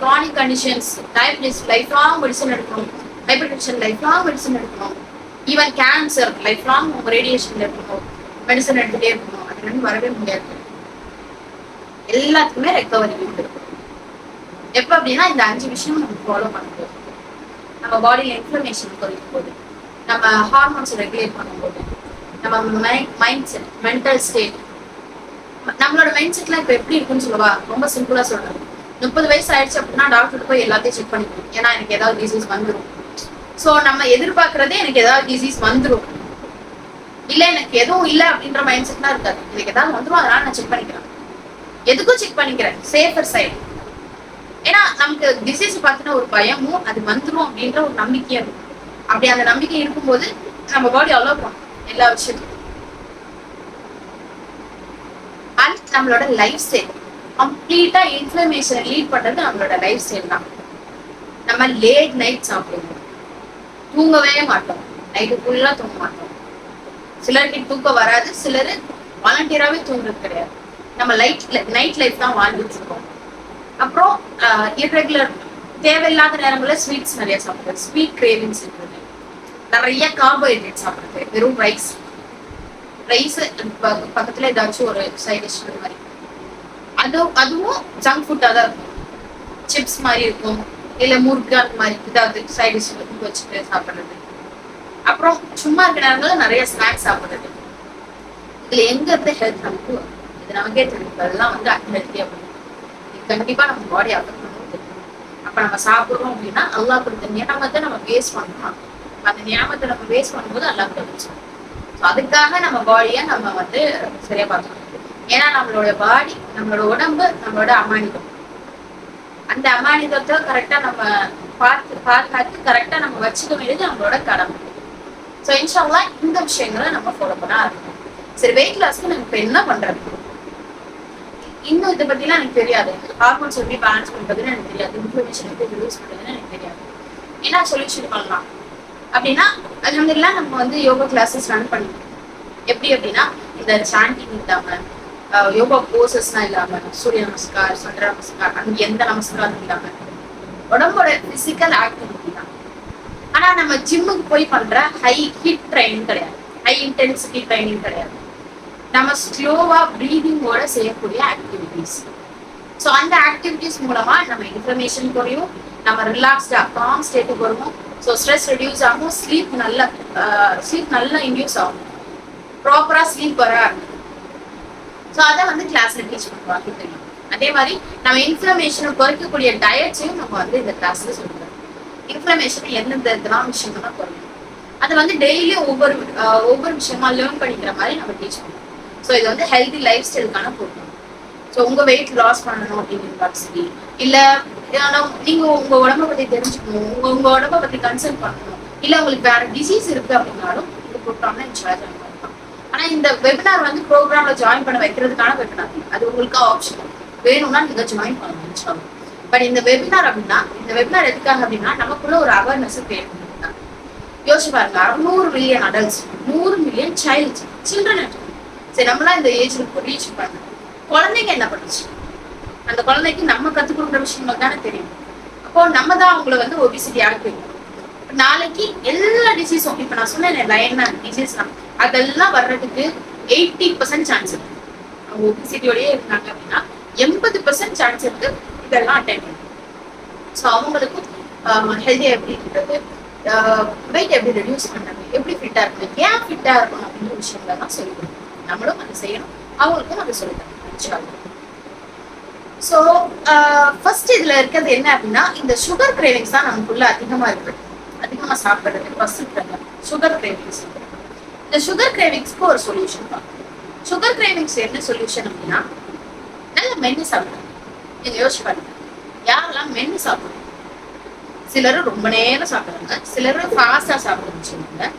chronic conditions, diabetes life long medicine எடுக்கணும், hypertension life long medicine எடுக்கணும், ஈவன் கேன்சர் லைஃப் லாங் ரேடியேஷன்ல இருக்கணும், மெடிசன் எடுத்துட்டே இருக்கணும். அதுல இருந்து வரவே முடியாது. எல்லாத்துக்குமே ரெக்கவரி உண்டு. எப்ப அப்படின்னா இந்த 5 விஷயம் நம்ம ஃபாலோ பண்ணும்போது, நம்ம பாடியில இன்ஃப்ளமேஷன் குறைக்கும் போது, நம்ம ஹார்மோன்ஸ் ரெகுலேட் பண்ணும்போது, நம்ம மைண்ட் செட், மென்டல் ஸ்டேட். நம்மளோட மைண்ட் செட்லாம் இப்ப எப்படி இருக்குன்னு சொல்லவா? ரொம்ப சிம்பிளா சொல்றேன். 30 வயசு ஆயிடுச்சு அப்படின்னா டாக்டர் போய் எல்லாத்தையும் செக் பண்ணிக்கணும். ஏன்னா எனக்கு ஏதாவது டிசீஸ் வந்துடும். ஸோ நம்ம எதிர்பார்க்கறதே எனக்கு ஏதாவது டிசீஸ் வந்துடும், இல்ல எனக்கு எதுவும் இல்லை அப்படின்ற மைண்ட் செட்லாம் இருக்காது. எனக்கு ஏதாவது வந்துடும், அதனால நான் செக் பண்ணிக்கிறேன். எதுக்கும் செக் பண்ணிக்கிறேன், சேஃபர் சைடு. ஏன்னா நமக்கு டிசீஸ் பார்த்தினா ஒரு பயமும் அது வந்துடும் அப்படின்ற ஒரு நம்பிக்கையும் இருக்கும். அப்படி அந்த நம்பிக்கை இருக்கும்போது நம்ம பாடி அலோவ் பண்ணும் எல்லா விஷயத்துக்கும். அண்ட் நம்மளோட லைஃப் ஸ்டைல் கம்ப்ளீட்டா இன்ஃப்ளமேஷனை லீட் பண்றது நம்மளோட லைஃப் ஸ்டைல் தான். நம்ம லேட் நைட் சாப்பிடுவோம், தூங்கவே மாட்டோம், நைட்டு ஃபுல்லா தூங்க மாட்டோம். சிலருக்கு தூக்கம் வராது, சிலர் வாலண்டியராகவே தூங்குறது கிடையாது. நம்ம நைட் லைஃப் தான் வாழ்ந்துட்டு இருக்கோம். அப்புறம் இர்ரெகுலர் தேவையில்லாத நேரங்களில் ஸ்வீட்ஸ் நிறைய சாப்பிடுறது, ஸ்வீட் கிரேவிங்ஸ் இருக்கிறது, நிறைய கார்போஹைட்ரேட் சாப்பிடுறது, வெறும் ரைஸ் பக்கத்துல ஏதாச்சும் ஒரு சைட் டிஷ் மாதிரி, அதுவும் ஜங்க் ஃபுட்டா தான் இருக்கும். சிப்ஸ் மாதிரி இருக்கும், இல்ல முறுக்கு அந்த மாதிரி ஏதாவது சைட் டிஷ் வச்சுட்டு சாப்பிடுறது. அப்புறம் சும்மா இருக்கிற நேரங்கள்ல நிறைய ஸ்நாக்ஸ் சாப்பிடுறது. இதுல எங்க இருந்து ஹெல்த் நமக்கு இது நமக்கே தெரியும். அதெல்லாம் வந்து அன்ஹெல்தி அப்படின்னு இது கண்டிப்பா நம்ம பாடி அஃபெக்ட் பண்ணணும் தெரியும். அப்ப நம்ம சாப்பிடுறோம் அப்படின்னா அல்லாஹ் கொடுத்த நியமத்தை நம்ம வேஸ்ட் பண்ணணும். அந்த நியமத்தை நம்ம வேஸ்ட் பண்ணும்போது அல்லாஹ் கொடுத்துரும். அதுக்காக நம்ம பாடியை நம்ம வந்து சரியா பார்க்கணும். ஏன்னா நம்மளோட பாடி, நம்மளோட உடம்பு நம்மளோட அமானிதம். அந்த அமானிதத்தை கரெக்டா நம்ம பாதுகாத்து கரெக்டா நம்ம வச்சுக்க வேண்டியது நம்மளோட கடமை. ஸோ இன்ஷால்லா இந்த விஷயங்களை நம்ம ஃபாலோ பண்ண ஆரம்பிக்கும். சரி, வெயிட் லாஸ்க்கு நம்ம இப்போ என்ன பண்றது? இன்னும் இதை பத்திலாம் எனக்கு தெரியாது. ஹார்மோன்ஸ் எப்படி பேலன்ஸ் பண்றதுன்னு எனக்கு தெரியாது. இன்ஃபர்மேஷன் எப்படி ரிலீஸ் பண்றதுன்னு எனக்கு தெரியாது. என்ன சொல்யூஷன் பண்ணலாம் அப்படின்னா, அல்ஹம்துலில்லாஹ் நம்ம வந்து யோகா கிளாஸஸ் ரன் பண்ணுவோம். எப்படி அப்படின்னா, இந்த சாண்டிங் இல்லாம, யோகா போர்சஸ்லாம் இல்லாம, சூரிய நமஸ்கார், சந்திர நமஸ்கார், அந்த எந்த நமஸ்காரம் இல்லாம உடம்போட பிசிக்கல் ஆக்டிவிட்டி தான். ஆனா நம்ம ஜிம்முக்கு போய் பண்ற ஹை ஹிட் ட்ரைனிங் கிடையாது, ஹை இன்டென்சிட்டி ட்ரைனிங் கிடையாது. நம்ம ஸ்லோவா பிரீதிங்கோட செய்யக்கூடிய ஆக்டிவிட்டிஸ். ஸோ அந்த ஆக்டிவிட்டிஸ் மூலமா நம்ம இன்ஃபர்மேஷன் குறையும், நம்ம ரிலாக்ஸ்டா காம் ஸ்டேட்டுக்கு வருவோம். ஸோ ஸ்ட்ரெஸ் ரெடியூஸ் ஆகும், ஸ்லீப் நல்லா இன்டியூஸ் ஆகும், ப்ராப்பரா ஸ்லீப் வர. ஸோ அதை வந்து கிளாஸ்ல டீச் பண்ணுவாங்க தெரியும். அதே மாதிரி நம்ம இன்ஃப்ளமேஷனை குறைக்கக்கூடிய டயட்ஸையும் நம்ம வந்து இந்த கிளாஸ்ல சொல்லுவோம். இன்ஃப்ளமேஷன் எந்தெந்த இதெல்லாம் விஷயங்கள்லாம் குறையும், அதை வந்து டெய்லியும் ஒவ்வொரு விஷயமா லேர்ன் பண்ணிக்கிற மாதிரி நம்ம டீச் பண்ணுவோம். ஸோ இது வந்து ஹெல்தி லைஃப் ஸ்டைலுக்கான ப்ரோக்ராம். ஸோ உங்க வெயிட் லாஸ் பண்ணணும் அப்படிங்கிறதாலும் சரி, இல்ல நீங்க உங்க உடம்ப பத்தி தெரிஞ்சுக்கணும், உங்க உடம்ப பத்தி கன்சல்ட் பண்ணணும், இல்ல உங்களுக்கு வேற டிசீஸ் இருக்கு அப்படின்னாலும் இந்த ப்ரோக்ராம்ல ஜாயின் பண்ணலாம். ஆனா இந்த வெபினார் வந்து ப்ரோக்ராம்ல ஜாயின் பண்ண வைக்கிறதுக்கான வெபினார், அது உங்களுக்கு ஆப்ஷன். வேணும்னா நீங்க ஜாயின் பண்ணலாம். பட் இந்த வெபினார் அப்படின்னா, இந்த வெபினார் எதுக்காக அப்படின்னா, நமக்குள்ள ஒரு அவேர்னஸ் கிரியேட் பண்ணிருக்காங்க. யோசிச்சு பாருங்க, 600 மில்லியன் அடல்ட்ஸ், 100 மில்லியன் சில்ட்ரன். சரி, நம்மளாம் இந்த ஏஜ்ல ரீச் பண்ண குழந்தைங்க என்ன பண்ணுச்சு? அந்த குழந்தைக்கு நம்ம கத்துக் கொடுக்குற விஷயங்கள் தானே தெரியும். அப்போ நம்ம தான் அவங்கள வந்து ஒபிசிட்டி ஆக்கிக்கணும். நாளைக்கு எல்லா டிசீஸும், இப்ப நான் சொன்னேன் லைனா டிசீஸ்லாம், அதெல்லாம் வர்றதுக்கு 80% சான்ஸ் இருக்கு. அவங்க ஒபிசிட்டியோடய இருந்தாங்க அப்படின்னா 80% சான்ஸ் இருக்கு இதெல்லாம் அட்டென்ட் பண்ணும். ஸோ அவங்களுக்கும் ஹெல்த்தியா எப்படி இருக்கிறது, வெயிட் எப்படி ரெடியூஸ் பண்றது, எப்படி ஃபிட்டா இருக்கணும், ஏன் ஃபிட்டா இருக்கணும் அப்படின்ற விஷயங்கள் தான் சொல்லி கொடுக்கணும். நம்மளும் அதை செய்யணும், அவங்களுக்கும் அதை சொல்லி தரணும். ஸோ ஃபர்ஸ்ட் இதுல இருக்கிறது என்ன அப்படின்னா, இந்த சுகர் கிரேவிங்ஸ் தான் நமக்குள்ள அதிகமா இருக்கு. அதிகமா சாப்பிடுறது ஃபர்ஸ்ட் சுகர் கிரேவிங்ஸ். இந்த சுகர் கிரேவிங்ஸ்க்கு ஒரு சொல்யூஷன் தான். சுகர் கிரேவிங்ஸ் என்ன சொல்யூஷன் அப்படின்னா, நல்ல மென்னு சாப்பிடுங்க. நீங்க யோசிச்சு பாருங்க, யாரெல்லாம் மென்னு சாப்பிடுங்க? சிலர் ரொம்ப நேரம் சாப்பிடுறாங்க, சிலர் ஃபாஸ்டா சாப்பிடுறாங்க.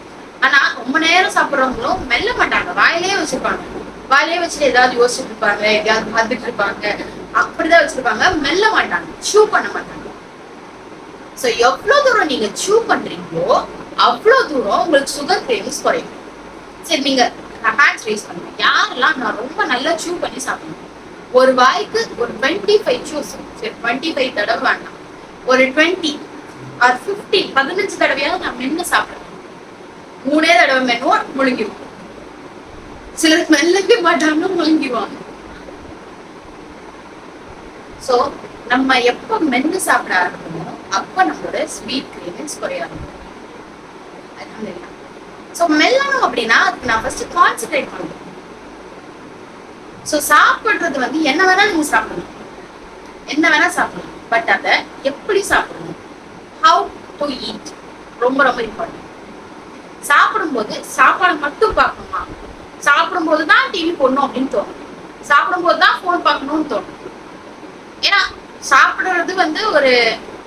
ஆனா ரொம்ப நேரம் சாப்பிடுறவங்களும் மெல்ல மாட்டாங்க, வாயிலே வச்சிருப்பாங்க. வாயிலே வச்சுட்டு ஏதாவது யோசிச்சுட்டு இருப்பாங்க, எதையாவது பார்த்துட்டு இருப்பாங்க, அப்படிதான் வச்சிருப்பாங்க. மெல்ல மாட்டாங்க, சூ பண்ண மாட்டாங்க. சோ எவ்வளவு தூரம் நீங்க சூ பண்றீங்களோ அவ்வளவு தூரம் உங்களுக்கு சுகர் கிரேவிங்ஸ் குறையும். சரி, நீங்க ஹேண்ட்ஸ் ரைஸ் பண்ணுங்க. யாரெல்லாம் நான் ரொம்ப நல்லா சூ பண்ணி சாப்பிடுவேன், ஒரு வாய்க்கு ஒரு 25 சூஸ். சரி, 25 தடவை வேண்டாம், ஒரு 20 ஆர் 15 தடவையாவது நான் மென்னு சாப்பிடுவேன். 3 தடவை மென்னுவோம், முழுங்கிடுவோம். சிலர் மெல்லவே மாட்டாங்க, முழுங்கிடுவாங்க. சோ நம்ம எப்ப மென்னு சாப்பிட ஆரம்பிக்கணும், அப்ப நம்மளோட ஸ்வீட் கிரேவிங்ஸ் குறைய ஆரம்பிக்கும். சோ மெல்லணும் அப்படின்னா அதுக்கு நான் ஃபர்ஸ்ட் கான்சென்ட்ரேட் பண்ணுவேன். சோ சாப்பிடுறது வந்து என்ன வேணா நீங்க சாப்பிடணும், என்ன வேணா சாப்பிடணும். பட் அதை எப்படி சாப்பிடணும், ஹவு டு ஈட், ரொம்ப ரொம்ப இம்பார்ட்டன்ட். சாப்பிடும்போது சாப்பாடு மட்டும் பார்க்கணுமா? சாப்பிடும்போது தான் டிவி போடணும் அப்படின்னு தோணும், சாப்பிடும்போது தான் போன் பார்க்கணும்னு தோணும். ஏன்னா சாப்பிடுறது வந்து ஒரு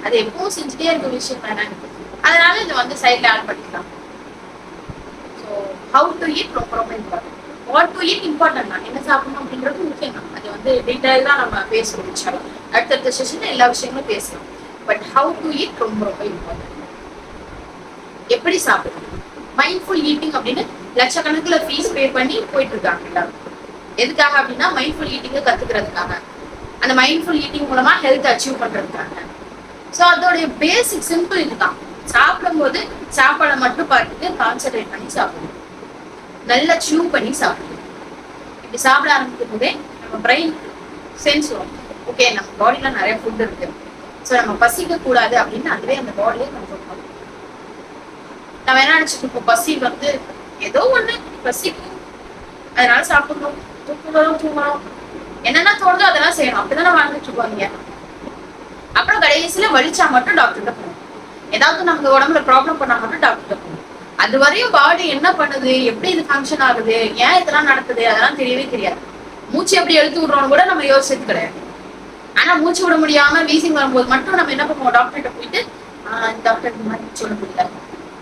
அது எப்பவும் செஞ்சுட்டே இருக்க விஷயம் தானே. அதனால இதை வந்து சைட்ல ஆட் பண்ணிக்கலாம். ஸோ ஹவு டு ஈட் ரொம்ப ரொம்ப important. What to eat important தான், என்ன சாப்பிடணும் அப்படின்றது முக்கியம் தான். அது வந்து டீட்டெயில் தான் நம்ம பேசணும். அடுத்தடுத்த செஷன்ல எல்லா விஷயங்களும் பேசலாம். பட் ஹவு டு ஈட் ரொம்ப ரொம்ப இம்பார்ட்டன்ட். எப்படி சாப்பிடணும், மைண்ட்ஃபுல் ஈட்டிங் அப்படின்னு லட்சக்கணக்கில் ஃபீஸ் பே பண்ணி போயிட்டு இருக்காங்க எல்லாரும். எதுக்காக அப்படின்னா மைண்ட்ஃபுல் ஈட்டிங்கை கத்துக்கிறதுக்காக, அந்த மைண்ட்ஃபுல் ஈட்டிங் மூலமா ஹெல்த் அச்சீவ் பண்றதுக்காக. ஸோ அதோடைய பேசிக் சிம்பிள் இதுதான். சாப்பிடும் போது சாப்பாடை மட்டும் பார்த்துட்டு கான்சென்ட்ரேட் பண்ணி சாப்பிடணும், நல்லா சூ பண்ணி சாப்பிடணும். இப்படி சாப்பிட ஆரம்பிக்கும் போதே நம்ம பிரெயின் சென்ஸ் வரும், ஓகே நம்ம பாடியில நிறைய ஃபுட் இருக்கு, ஸோ நம்ம பசிக்க கூடாது அப்படின்னு அதுவே அந்த பாடியே கண்ட்ரோல் பண்ணும். நம்ம என்ன நினைச்சிட்டு இப்போ பசி வந்து ஏதோ ஒண்ணு பசிக்கும், அதனால சாப்பிடணும், தூங்கணும், என்னென்ன தோணுதோ அதெல்லாம் செய்யணும், அப்படிதானே வாழ்ந்துட்டு இருப்பாங்க. அப்புறம் கடைசியில வலிச்சா மட்டும் டாக்டர்கிட்ட போகணும், ஏதாவது நமக்கு உடம்புல ப்ராப்ளம் பண்ணா மட்டும் டாக்டர்கிட்ட போகணும். அது வரையும் பாடி என்ன பண்ணுது, எப்படி இது ஃபங்க்ஷன் ஆகுது, ஏன் இதெல்லாம் நடக்குது, அதெல்லாம் தெரியவே தெரியாது. மூச்சு எப்படி எழுத்து விடுறோம்னு கூட நம்ம யோசிச்சது கிடையாது. ஆனா மூச்சு விட முடியாம வீசிங் வரும்போது மட்டும் நம்ம என்ன பண்ணுவோம், டாக்டர்கிட்ட போயிட்டு டாக்டர் இந்த மாதிரி மூச்சு விட முடியல,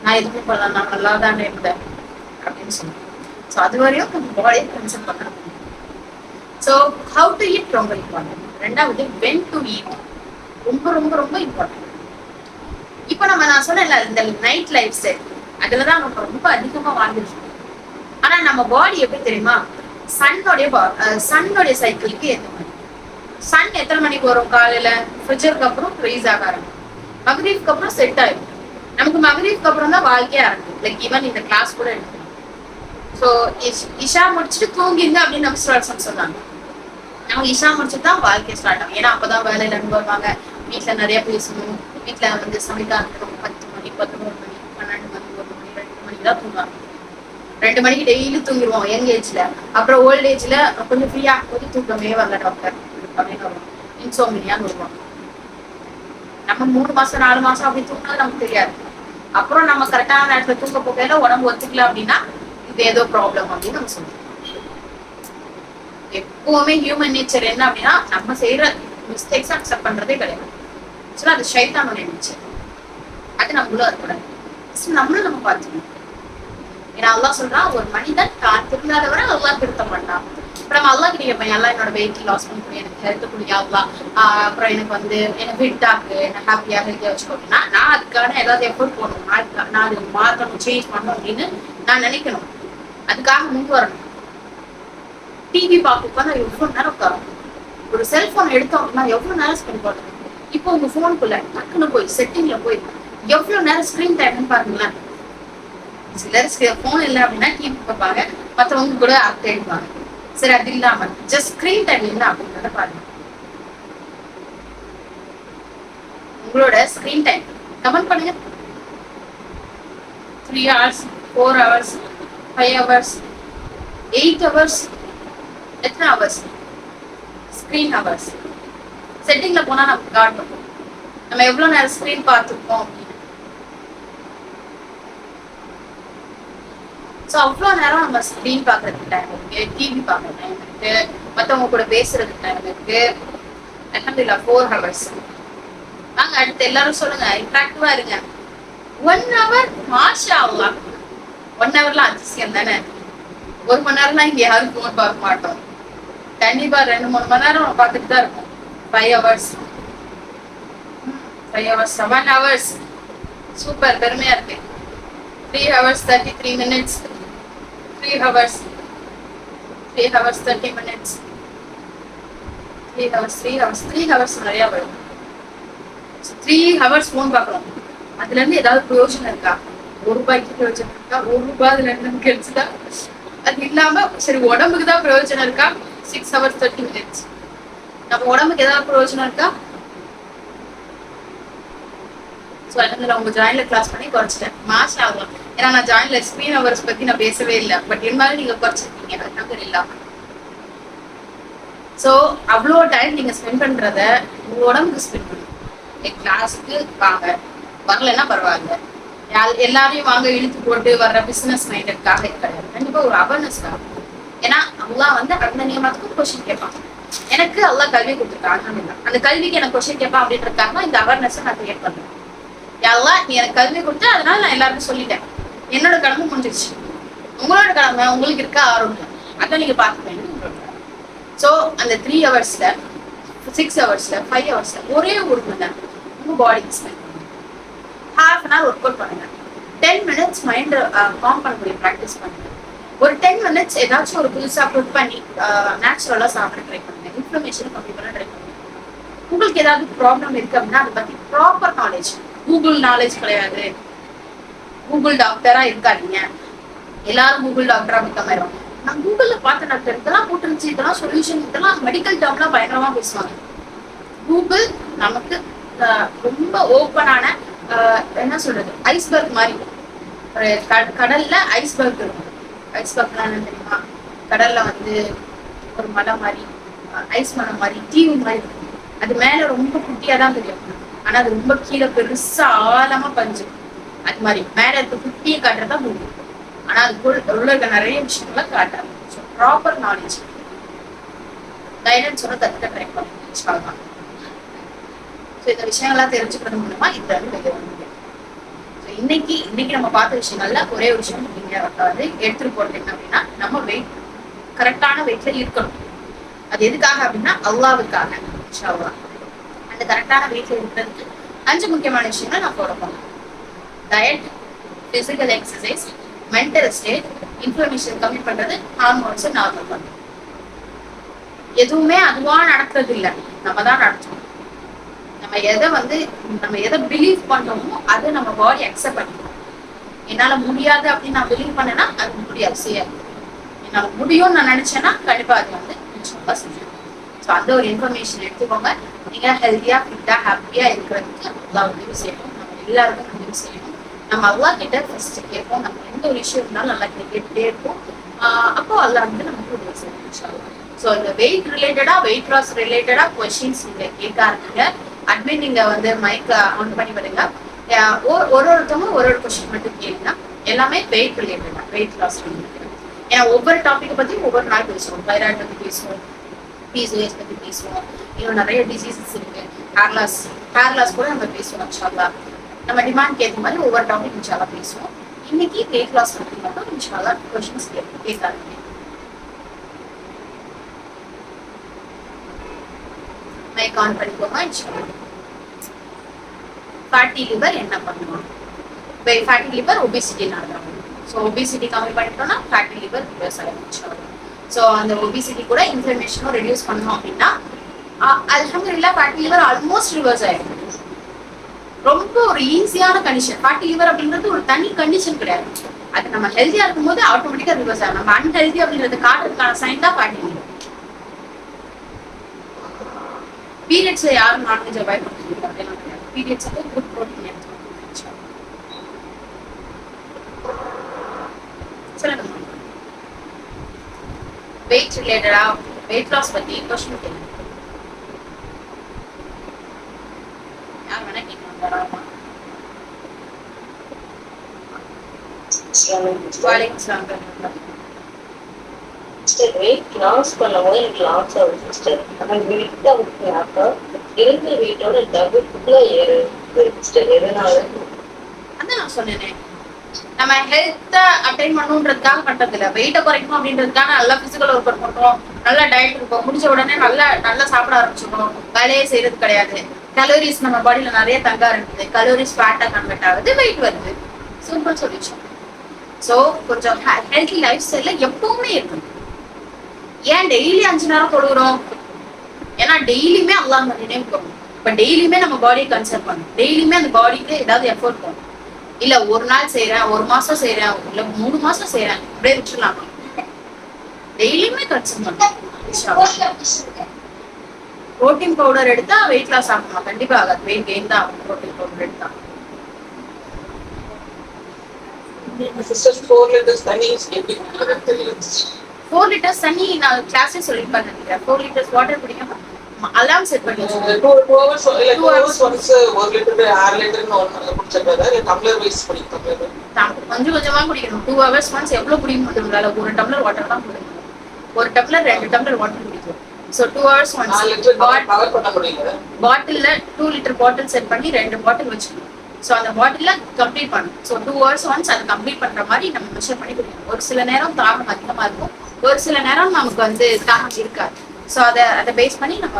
நான் எதுவுமே பண்ணலாம், நான் நல்லா தானே இருந்தேன் அப்படின்னு சொல்லுவேன். ஸோ அது வரையும் நம்ம பாடியை கன்சல்ட் பண்ணணும். ஸோ ஹவு டு ஈட் ரொம்ப இம்பார்ட்டன்ட். ரெண்டாவது வென் டு ஈட் ரொம்ப ரொம்ப ரொம்ப இம்பார்ட்டன்ட். இப்போ நான் சொன்னேன்ல இந்த நைட் லைஃப் ஸ்டைல், அதுலதான் நம்ம ரொம்ப அதிகமா வாழ்ந்துட்டு இருக்கோம். ஆனா நம்ம பாடி எப்படி தெரியுமா, சன்னுடைய சைக்கிளுக்கு ஏற்ற மாதிரி. சன் எத்தனை மணிக்கு வரும் காலையில, ஃபிஜருக்கு அப்புறம் ரைஸ் ஆக ஆரம்பிக்கும், மகரீஃப்க்கு அப்புறம் செட் ஆயிடும். நமக்கு மகரீஃப்க்கு அப்புறம் தான் வாழ்க்கையே ஆரம்பிக்கும். லைக் ஈவன் இந்த கிளாஸ் கூட எடுக்கணும். ஸோ இஷா முடிச்சுட்டு தூங்கிங்க அப்படின்னு நம்ம ஸ்டார்ட் சொன்னாங்க. நம்ம இஷா முடிச்சுட்டு தான் வாழ்க்கையை ஸ்டார்ட் ஆகும். ஏன்னா அப்பதான் வேலையில இருந்து வருவாங்க, வீட்டுல நிறைய பேசணும், வீட்டுல வந்து சமைக்க ஆரம்பிக்கணும். 10 மணி 11 மணி 12 மணி 1 மணி 2 மணிக்கு தான் தூங்குவாங்க. 2 மணிக்கு டெய்லி தூங்கிடுவோம் யங் ஏஜ்ல. அப்புறம் ஓல்ட் ஏஜ்ல கொஞ்சம் ஃப்ரீயா போது தூக்கமே வரல டாக்டர் அப்படின்னு வருவோம், இன்சோமினியான்னு வருவோம். நம்ம 3 மாசம் 4 மாசம் அப்படி தூங்கினது நமக்கு தெரியாது. அப்புறம் நம்ம கரெக்டான நேரத்துல தூங்க போகையில உடம்பு ஒத்துக்கல அப்படின்னா இது ஏதோ ப்ராப்ளம் அப்படின்னு நம்ம சொல்லுவோம். எப்பவுமே ஹியூமன் நேச்சர் என்ன அப்படின்னா, நம்ம செய்யற மிஸ்டேக்ஸ் அக்செப்ட் பண்றதே கிடையாது. அது ஷைத்தானுடைய நேச்சர். அது நம்மளும் இருக்கக்கூடாது. நம்மளும் நம்ம பார்த்துக்கணும். ஏன்னா அல்லாஹ் சொல்றான், ஒரு மனிதன் தான் திருந்தாதவரை அல்லாஹ் திருத்த மாட்டான். இப்ப நம்ம அல்லாஹ் கிட்ட கேட்பேன், எல்லாம் என்னோட வெயிட் லாஸ் பண்ணக்கூடிய, எனக்கு ஹெல்த் கூடிய அல்லாஹ், அப்புறம் எனக்கு வந்து என்ன ஃபிட் ஆகு, என்ன ஹாப்பியா ஹெல்த்தியா வச்சுக்கோன்னா நான் அதுக்கான ஏதாவது எஃபோர்ட் போடணும், நான் அது மாற்றணும், சேஞ்ச் பண்ணணும் அப்படின்னு நான் நினைக்கணும். அதுக்காக முன் வரணும். டிவி பார்க்க நான் எவ்வளவு நேரம் உட்காரும், ஒரு செல்போன் எடுத்தோம் அப்படின்னா எவ்வளவு நேரம் ஸ்பெண்ட் பண்ணுறோம். இப்போ உங்க போனுக்குள்ள டக்குன்னு போய் செட்டிங்ல போய் எவ்வளவு நேரம் ஸ்கிரீன் டைம்னு பாருங்களேன். சிலர் போன் இல்லை அப்படின்னா டிவி பார்ப்பாங்க, மற்றவங்க கூட ஆக்ட் எடுப்பாங்க. சரி, அது இல்லாம ஜஸ்ட் ஸ்கிரீன் டைம் என்ன அப்படின்றத பாருங்க. உங்களோட ஸ்கிரீன் டைம் கமெண்ட் பண்ணுங்க. 3 hours 4 hours 5 hours 8 hours எத்தனை ஹவர்ஸ் ஸ்கிரீன் ஹவர்ஸ் செட்டிங்ல போனா நமக்கு காட்டும் நம்ம எவ்வளவு நேரம் ஸ்கிரீன் பார்த்துருக்கோம் அப்படின்னு. ஸோ அவ்வளோ நேரம் நம்ம ஸ்கிரீன் பார்க்கறதுக்கு டைம் இருக்கு, டிவி பார்க்கற டைம் இருக்கு, மற்றவங்க கூட பேசுறதுக்கு டைம் இருக்கு. அல்ஹம்துலில்லாஹ் 4 hours. வாங்க அடுத்து எல்லாரும் சொல்லுங்க, இன்ட்ராக்டிவா இருங்க. 1 hour மாஷா அல்லாஹ். 1 hourலாம் அதிசயம் தானே. 1 மணி நேரம்லாம் இங்க யாரும் போன் பார்க்க மாட்டோம். கண்டிப்பா 2-3 மணி நேரம் பார்த்துட்டு தான் இருக்கும். 5 hours 7 hours சூப்பர், பெருமையா இருக்கு. 3 hours 33 minutes 3 hours 30 minutes 3 hours நிறைய வரும். 3 hours போன் பார்க்கணும். அதுல இருந்து ஏதாவது பிரயோஜனம் இருக்கா? ₹1 பிரயோஜனம் இருக்கா? ₹1 அதுல இருந்து கிடைச்சுதா? அது இல்லாம சரி உடம்புக்கு தான் பிரயோஜனம் இருக்கா? 6 hours 30 minutes நம்ம உடம்புக்கு ஏதாவது பிரயோஜனம் இருக்கா? உங்க ஜாயின்ல கிளாஸ் பண்ணி குறைச்சிட்டேன், மாஷா அல்லாஹ். ஏன்னா நான் ஜாயின்ல ஸ்கிரீன் ஹவர்ஸ் பத்தி நான் பேசவே இல்லை, பட் இருந்தாலும் நீங்க குறைச்சிருக்கீங்க, அல்ஹம்துலில்லாஹ். சோ அவ்வளோ டைம் நீங்க ஸ்பெண்ட் பண்றத உங்க உடம்புக்கு ஸ்பெண்ட் பண்ணுங்க. கிளாஸுக்கு வாங்க, வரலன்னா பரவாயில்ல, எல்லாரையும் வாங்க இழுத்து போட்டு வர்ற பிசினஸ் மைண்டட்காக கிடையாது. கண்டிப்பா ஒரு அவேர்னஸ் தான். ஏன்னா அல்லாஹ் வந்து அந்த நியமத்துக்கும் கொஸ்டின் கேட்பான். எனக்கு அல்லாஹ் கல்வி கொடுத்துருக்காங்க, அந்த கல்விக்கு எனக்கு கொஸ்டின் கேட்பான் அப்படின்றதுக்காக இந்த அவேர்னஸ் நான் கிரியேட் பண்றேன். அல்லாஹ் நீ எனக்கு கல்வி கொடுத்த, அதனால நான் எல்லாருக்கும் சொல்லிட்டேன், என்னோட கடமை முடிஞ்சிருச்சு. உங்களோட கடமை உங்களுக்கு இருக்க ஆரோக்கியம், அதை நீங்க பார்த்துக்கணும். ஸோ அந்த 3 hours-ல 6 hours-ல 5 hours-ல ஒரே ஒரு மணி நேரம் உங்க பாடிக்கு ஸ்பெண்ட் பண்ணுங்க. ½ an hour ஒர்க் அவுட் பண்ணுங்க. 10 minutes மைண்ட் காம் பண்ணக்கூடிய ப்ராக்டிஸ் பண்ணுங்க. ஒரு 10 minutes ஏதாச்சும் ஒரு புதுசா குக் பண்ணி நேச்சுரலா சாப்பிட ட்ரை பண்ணுங்க. இன்ஃபர்மேஷன் கம்மி பண்ண ட்ரை பண்ணுங்க. உங்களுக்கு ஏதாவது ப்ராப்ளம் இருக்கு அப்படின்னா அதை பத்தி ப்ராப்பர் நாலேஜ், கூகுள் நாலேஜ் கிடையாது, கூகுள் டாக்டரா இருக்காதீங்க. எல்லாரும் கூகுள் டாக்டரா இருக்காம நான் கூகுள்ல பார்த்த டாக்டர் இதெல்லாம் போட்டுருந்துச்சு, இதெல்லாம் சொல்யூஷன், இதெல்லாம் மெடிக்கல் டேர்ம்லாம் பயங்கரமா பேசுவாங்க. கூகுள் நமக்கு ரொம்ப ஓப்பனான என்ன சொல்றது, ஐஸ்பர்க் மாதிரி. ஒரு கடல்ல ஐஸ்பர்க் இருக்கும். ஐஸ்பர்க்லாம் என்ன தெரியுமா? கடல்ல வந்து ஒரு மலை மாதிரி, ஐஸ் மலை மாதிரி, தீவு மாதிரி இருக்கும். அது மேல ரொம்ப குட்டியா தான் தெரியும், ஆனா அது ரொம்ப கீழே பெருசா ஆழமா பஞ்சு. அது மாதிரி மேல இருக்க 50 காட்டுறதா மூவி. ஆனா அதுக்குள்ள உள்ள இருக்க நிறைய விஷயங்களை காட்டுறாங்க. ப்ராப்பர் நாலேஜ் கைடன்ஸோட கத்துக்க ட்ரை பண்ணுங்க. இந்த விஷயங்கள்லாம் தெரிஞ்சுக்கிறது மூலமா இந்த வெளியே வந்து இன்னைக்கு நம்ம பார்த்த விஷயங்கள்ல ஒரே ஒரு விஷயம் நீங்க வந்து எடுத்துட்டு போறது என்ன அப்படின்னா, நம்ம வெயிட் கரெக்டான வெயிட்ல இருக்கணும். அது எதுக்காக அப்படின்னா அல்லாவுக்காக. அந்த கரெக்டான வெயிட்ல இருக்கிறதுக்கு 5 முக்கியமான விஷயங்கள் நான் ஃபாலோ பண்ணுவேன். Diet, physical exercise, mental state, information கம்மி பண்றது, ஹார்மோன்ஸ் நார்மல் பண்றது. எதுவுமே அதுவா நடக்கிறது இல்லை, நம்ம தான் நடத்தணும். நம்ம எதை பிலீவ் பண்றோமோ அதை நம்ம பாடி அக்செப்ட் பண்ணிக்கணும். என்னால முடியாது அப்படின்னு நான் பிலீவ் பண்ணேன்னா அது முடியாது, செய்யாது. என்னால முடியும்னு நான் நினைச்சேன்னா கண்டிப்பா அது வந்து நிச்சயமா செஞ்சேன். ஸோ அந்த ஒரு இன்ஃபர்மேஷன் எடுத்துக்கோங்க. நீங்க ஹெல்த்தியா ஃபிட்டா ஹாப்பியா இருக்கிறதுக்கு அல்லா உதவி செய்யணும். நம்ம எல்லாருக்கும் உதவி செய்யணும். நம்ம அல்லா கிட்ட ஃபர்ஸ்ட் கேட்போம். நம்ம எந்த ஒரு விஷயம் இருந்தாலும் நல்லா கேட்டுட்டே இருப்போம். அப்போ அல்லா வந்து நமக்கு உதவி செய்யணும். ஸோ இந்த வெயிட் ரிலேட்டடா, வெயிட் லாஸ் ரிலேட்டடா கொஸ்டின்ஸ் நீங்க கேட்காதீங்க. அட்மின் நீங்க வந்து மைக் ஆன் பண்ணி விடுங்க. ஒருத்தவங்க ஒரு கொஸ்டின் மட்டும் கேளுங்க. எல்லாமே வெயிட் ரிலேட்டடா, வெயிட் லாஸ் ரிலேட்டட். ஏன்னா ஒவ்வொரு டாபிக் பத்தி ஒவ்வொரு நாள் பேசுவோம். தைராய்டு பத்தி பேசுவோம், பிசிஓஎஸ் பத்தி பேசுவோம். இன்னும் நிறைய டிசீசஸ் இருக்கு. ஹேர் லாஸ் கூட நம்ம பேசுவோம். இன்ஷால்லா நம்ம டிமாண்ட் ஏற்ற மாதிரி ஒவ்வொரு டாபிக் இன்ஷால்லா பேசுவோம். இன்னைக்கு வெயிட் லாஸ் பத்தி மட்டும் இன்ஷால்லா கொஸ்டின்ஸ் கேட்காதீங்க. மைக் ஆன் பண்ணிக்கோங்க. இன்ஷால்லா ஃபேட்டி லிவர் என்ன பண்ணுவோம்? ஃபேட்டி லிவர் ஒபிசிட்டினால தான். ஸோ ஒபிசிட்டி கம்மி பண்ணிட்டோம்னா ஃபேட்டி லிவர் ரிவர்ஸ் ஆகிடும். ஸோ அந்த ஒபிசிட்டி கூட இன்ஃப்ளமேஷனும் ரெடியூஸ் பண்ணோம் அப்படின்னா அல்ஹம்துலில்லாஹ் ஃபேட்டி லிவர் ஆல்மோஸ்ட் ரிவர்ஸ் ஆகிடும். ரொம்ப ஒரு ஈஸியான கண்டிஷன். ஃபேட்டி லிவர் அப்படின்றது ஒரு தனி கண்டிஷன் கிடையாது. அது நம்ம ஹெல்த்தியா இருக்கும்போது ஆட்டோமேட்டிக்கா ரிவர்ஸ் ஆகும். நம்ம அன்ஹெல்தி அப்படின்றது காட்டுறதுக்கான சைன் தான் ஃபேட்டி லிவர். பீரியட்ஸ்ல யாரும் நான்வெஜ் அவாய்ட் பண்ணுறீங்க அப்படின்னா கிடையாது. பீரியட்ஸ் வந்து குட் ப்ரோட்டீன் எடுத்துக்கணும். சொல்லுங்க. வெயிட் ரிலேட்டடா, வெயிட் லாஸ் பத்தி கொஸ்டின் கேளுங்க. யார் வேணா கேட்கலாம், தாராளமா. வெயிட் லாஸ் பண்ணும்போது எனக்கு லாஸ் ஆகுது சிஸ்டர். ஆனால் வெயிட்டா விட்டாக்க இருந்த வெயிட்டோட டபுள்ல ஏறுது சிஸ்டர். எதனால? அதான் நான் சொன்னேனே, நம்ம ஹெல்த்தை அட்டைன் பண்ணணுன்றதுக்காக பண்றது இல்லை. வெயிட்டை குறைக்கணும் அப்படின்றதுக்காக நல்லா பிசிக்கல் ஒர்க் அவுட் பண்றோம், நல்லா டயட் இருக்கும், முடிச்ச உடனே நல்லா சாப்பிட ஆரம்பிச்சிடணும், வேலையே செய்யறது கிடையாது. கலோரிஸ் நம்ம பாடியில நிறைய தங்க ஆரம்பிக்குது, கலோரிஸ் ஃபேட்டா கன்வெர்ட் ஆகுது, வெயிட் வருது. Simple solution. ஸோ கொஞ்சம் ஹெல்த்தி லைஃப் ஸ்டைல்ல எப்பவுமே இருக்கணும். ஏன் டெய்லி 5 நேரம் தொழுகிறோம்? ஏன்னா டெய்லியுமே அல்லாஹ் நினைவு பண்ணணும். இப்ப டெய்லியுமே நம்ம பாடியை கன்சர்ன் பண்ணணும். டெய்லியுமே அந்த பாடிக்கு ஏதாவது எஃபோர்ட் பண்ணணும். இல்ல ஒரு நாள் செய்யறேன், ஒரு மாசம் செய்யறேன், இல்ல 3 மாசம் செய்யறேன், அப்படியே விட்டுலாம். டெய்லியுமே கன்சர்ன் பண்ணணும். புரோட்டீன் பவுடர் எடுத்தா வெயிட் லாஸ் ஆகுமா? கண்டிப்பா ஆகாது, வெயிட் கெயின் தான் ஆகும் புரோட்டீன் பவுடர் எடுத்தா. சிஸ்டர் 4 லிட்டர்ஸ் தண்ணி 4 லிட்டர்ஸ் தண்ணி நான் கிளாஸே சொல்லிருப்பேன் நினைக்கிறேன். 4 லிட்டர்ஸ் வாட்டர் குடிக்கணும். அலாம் செட் பண்ணி 2 hours like 2 hours once 1 litre 6 லிட்டர்னு ஒன்னு குடிச்சறதா டம்ளர் வைஸ் குடிக்கணும். கொஞ்சம் கொஞ்சமா குடிக்கணும். 2 hours once எவ்வளவு குடிக்க முடியும்னால ஒரு டம்ளர் வாட்டர் தான் குடிக்கணும். ஒரு டம்ளர் 2 டம்ளர் வாட்டர் குடிக்கணும். So 2 hours once 4 litre cover பண்ண முடியல. பாட்டில்ல 2 லிட்டர் பாட்டில் செட் பண்ணி 2 பாட்டில் வச்சுக்கணும். சோ அந்த பாட்டில்ல கம்ப்ளீட் பண்ணணும். சோ 2 hours once அதை கம்ப்ளீட் பண்ற மாதிரி நம்ம மெஷர் பண்ணி குடிக்கணும். ஒரு சில நேரம் தாகம் அதிகமா இருக்கும், ஒரு சில நேரம் நமக்கு வந்து தாகம் இருக்காது. சோ அதை பேஸ் பண்ணி நம்ம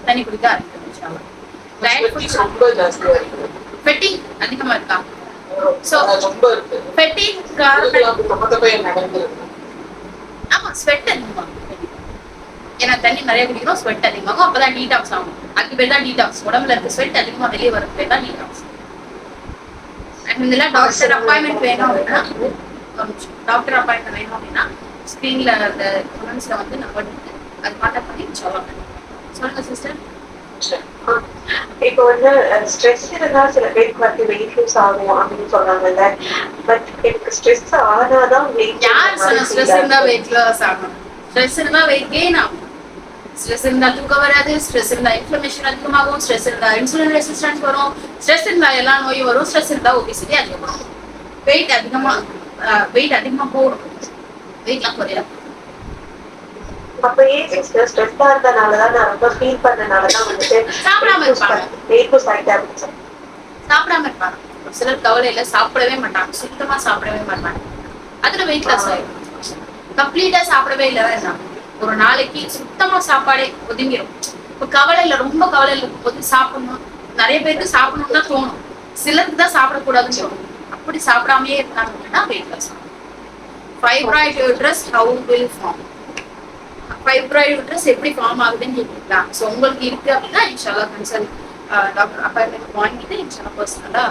தண்ணி குடிக்க ஆரம்பிக்கணும். ரொம்ப ஜாஸ்தியா இருக்கு. ஃபெட்டி அதிகமா இருக்கா? சோ ரொம்ப இருக்கு. ஃபெட்டி ஆமா, ஸ்வெட் அதிகமா. ஏன்னா தண்ணி நிறைய குடிக்கிறோம், ஸ்வெட் அதிகமாகும். அப்பதான் டீடாக்ஸ் ஆகும். அதுக்கு பேர் தான் டீடாக்ஸ். உடம்புல இருக்க ஸ்வெட் அதிகமா வெளியே வர பேர் தான் டீடாக்ஸ். இதெல்லாம் டாக்டர் அப்பாயின்மெண்ட் வேணும் அப்படின்னா, டாக்டர் அப்பாயின்மெண்ட் வேணும் அப்படின்னா ஸ்கிரீன்ல அந்த கமெண்ட்ஸ்ல வந்து நம்பர் இருக்கு, அது கான்டாக்ட் பண்ணி சொல்லுங்க. சொல்லுங்க சிஸ்டர். இப்போ வந்து ஸ்ட்ரெஸ் இருந்தா சில பேருக்கு வந்து வெயிட் லூஸ் ஆகும் அப்படின்னு சொல்றாங்கல்ல. பட் எனக்கு ஸ்ட்ரெஸ் ஆனாதான் வெயிட். யார் சொன்ன ஸ்ட்ரெஸ் இருந்தா வெயிட் லாஸ் ஆகும்? ஸ்ட்ரெஸ் இருந்தா வெயிட் கெயின் ஆகும். ஸ்ட்ரெஸ் இருந்தா தூக்கம் வராது, ஸ்ட்ரெஸ் இருந்தா இன்ஃப்ளமேஷன் அதிகமாகும், ஸ்ட்ரெஸ் இருந்தா இன்சுலின் ரெசிஸ்டன்ஸ் வரும், ஸ்ட்ரெஸ் இருந்தா எல்லா நோயும் வரும், ஸ்ட்ரெஸ் இருந்தா ஒபிசிட்டி அதிகமாகும். வெயிட் அதிகமா போடும், வெயிட்லாம் குறையாது. அப்ப ஏஜ் ஸ்ட்ரெஸ்ஸா இருந்தனாலதான் நான் ரொம்ப ஃபீல் பண்ணனாலதான் வந்துட்டு சாப்பிடாம இருப்பாங்க. வெயிட் லாஸ் ஆயிட்டே இருந்துச்சு. சாப்பிடாம இருப்பாங்க. ஒரு சிலர் கவலையில சாப்பிடவே மாட்டாங்க, சுத்தமா சாப்பிடவே மாட்டாங்க. அதுல வெயிட் லாஸ் ஆயிடும். கம்ப்ளீட்டா சாப்பிடவே இல்லை வேண்டாம், ஒரு நாளைக்கு சுத்தமா சாப்பாடே ஒதுங்கிடும். இப்ப கவலையில ரொம்ப கவலையில இருக்கும்போது சாப்பிடணும், நிறைய பேருக்கு சாப்பிடணும்னு தான் தோணும், சிலருக்கு தான் சாப்பிடக்கூடாதுன்னு தோணும். அப்படி சாப்பிடாமயே இருந்தாங்க அப்படின்னா வெயிட் லாஸ் ஆகும். Fibroid uterus how will form? Fibroid uterus எப்படி ஃபார்ம் ஆகுதுன்னு கேட்குறீங்களா? ஸோ உங்களுக்கு இருக்கு அப்படின்னா இன்ஷால்லா கன்சல்ட் டாக்டர் அப்பாயின்மெண்ட் வாங்கிட்டு இன்ஷால்லா பர்சனலா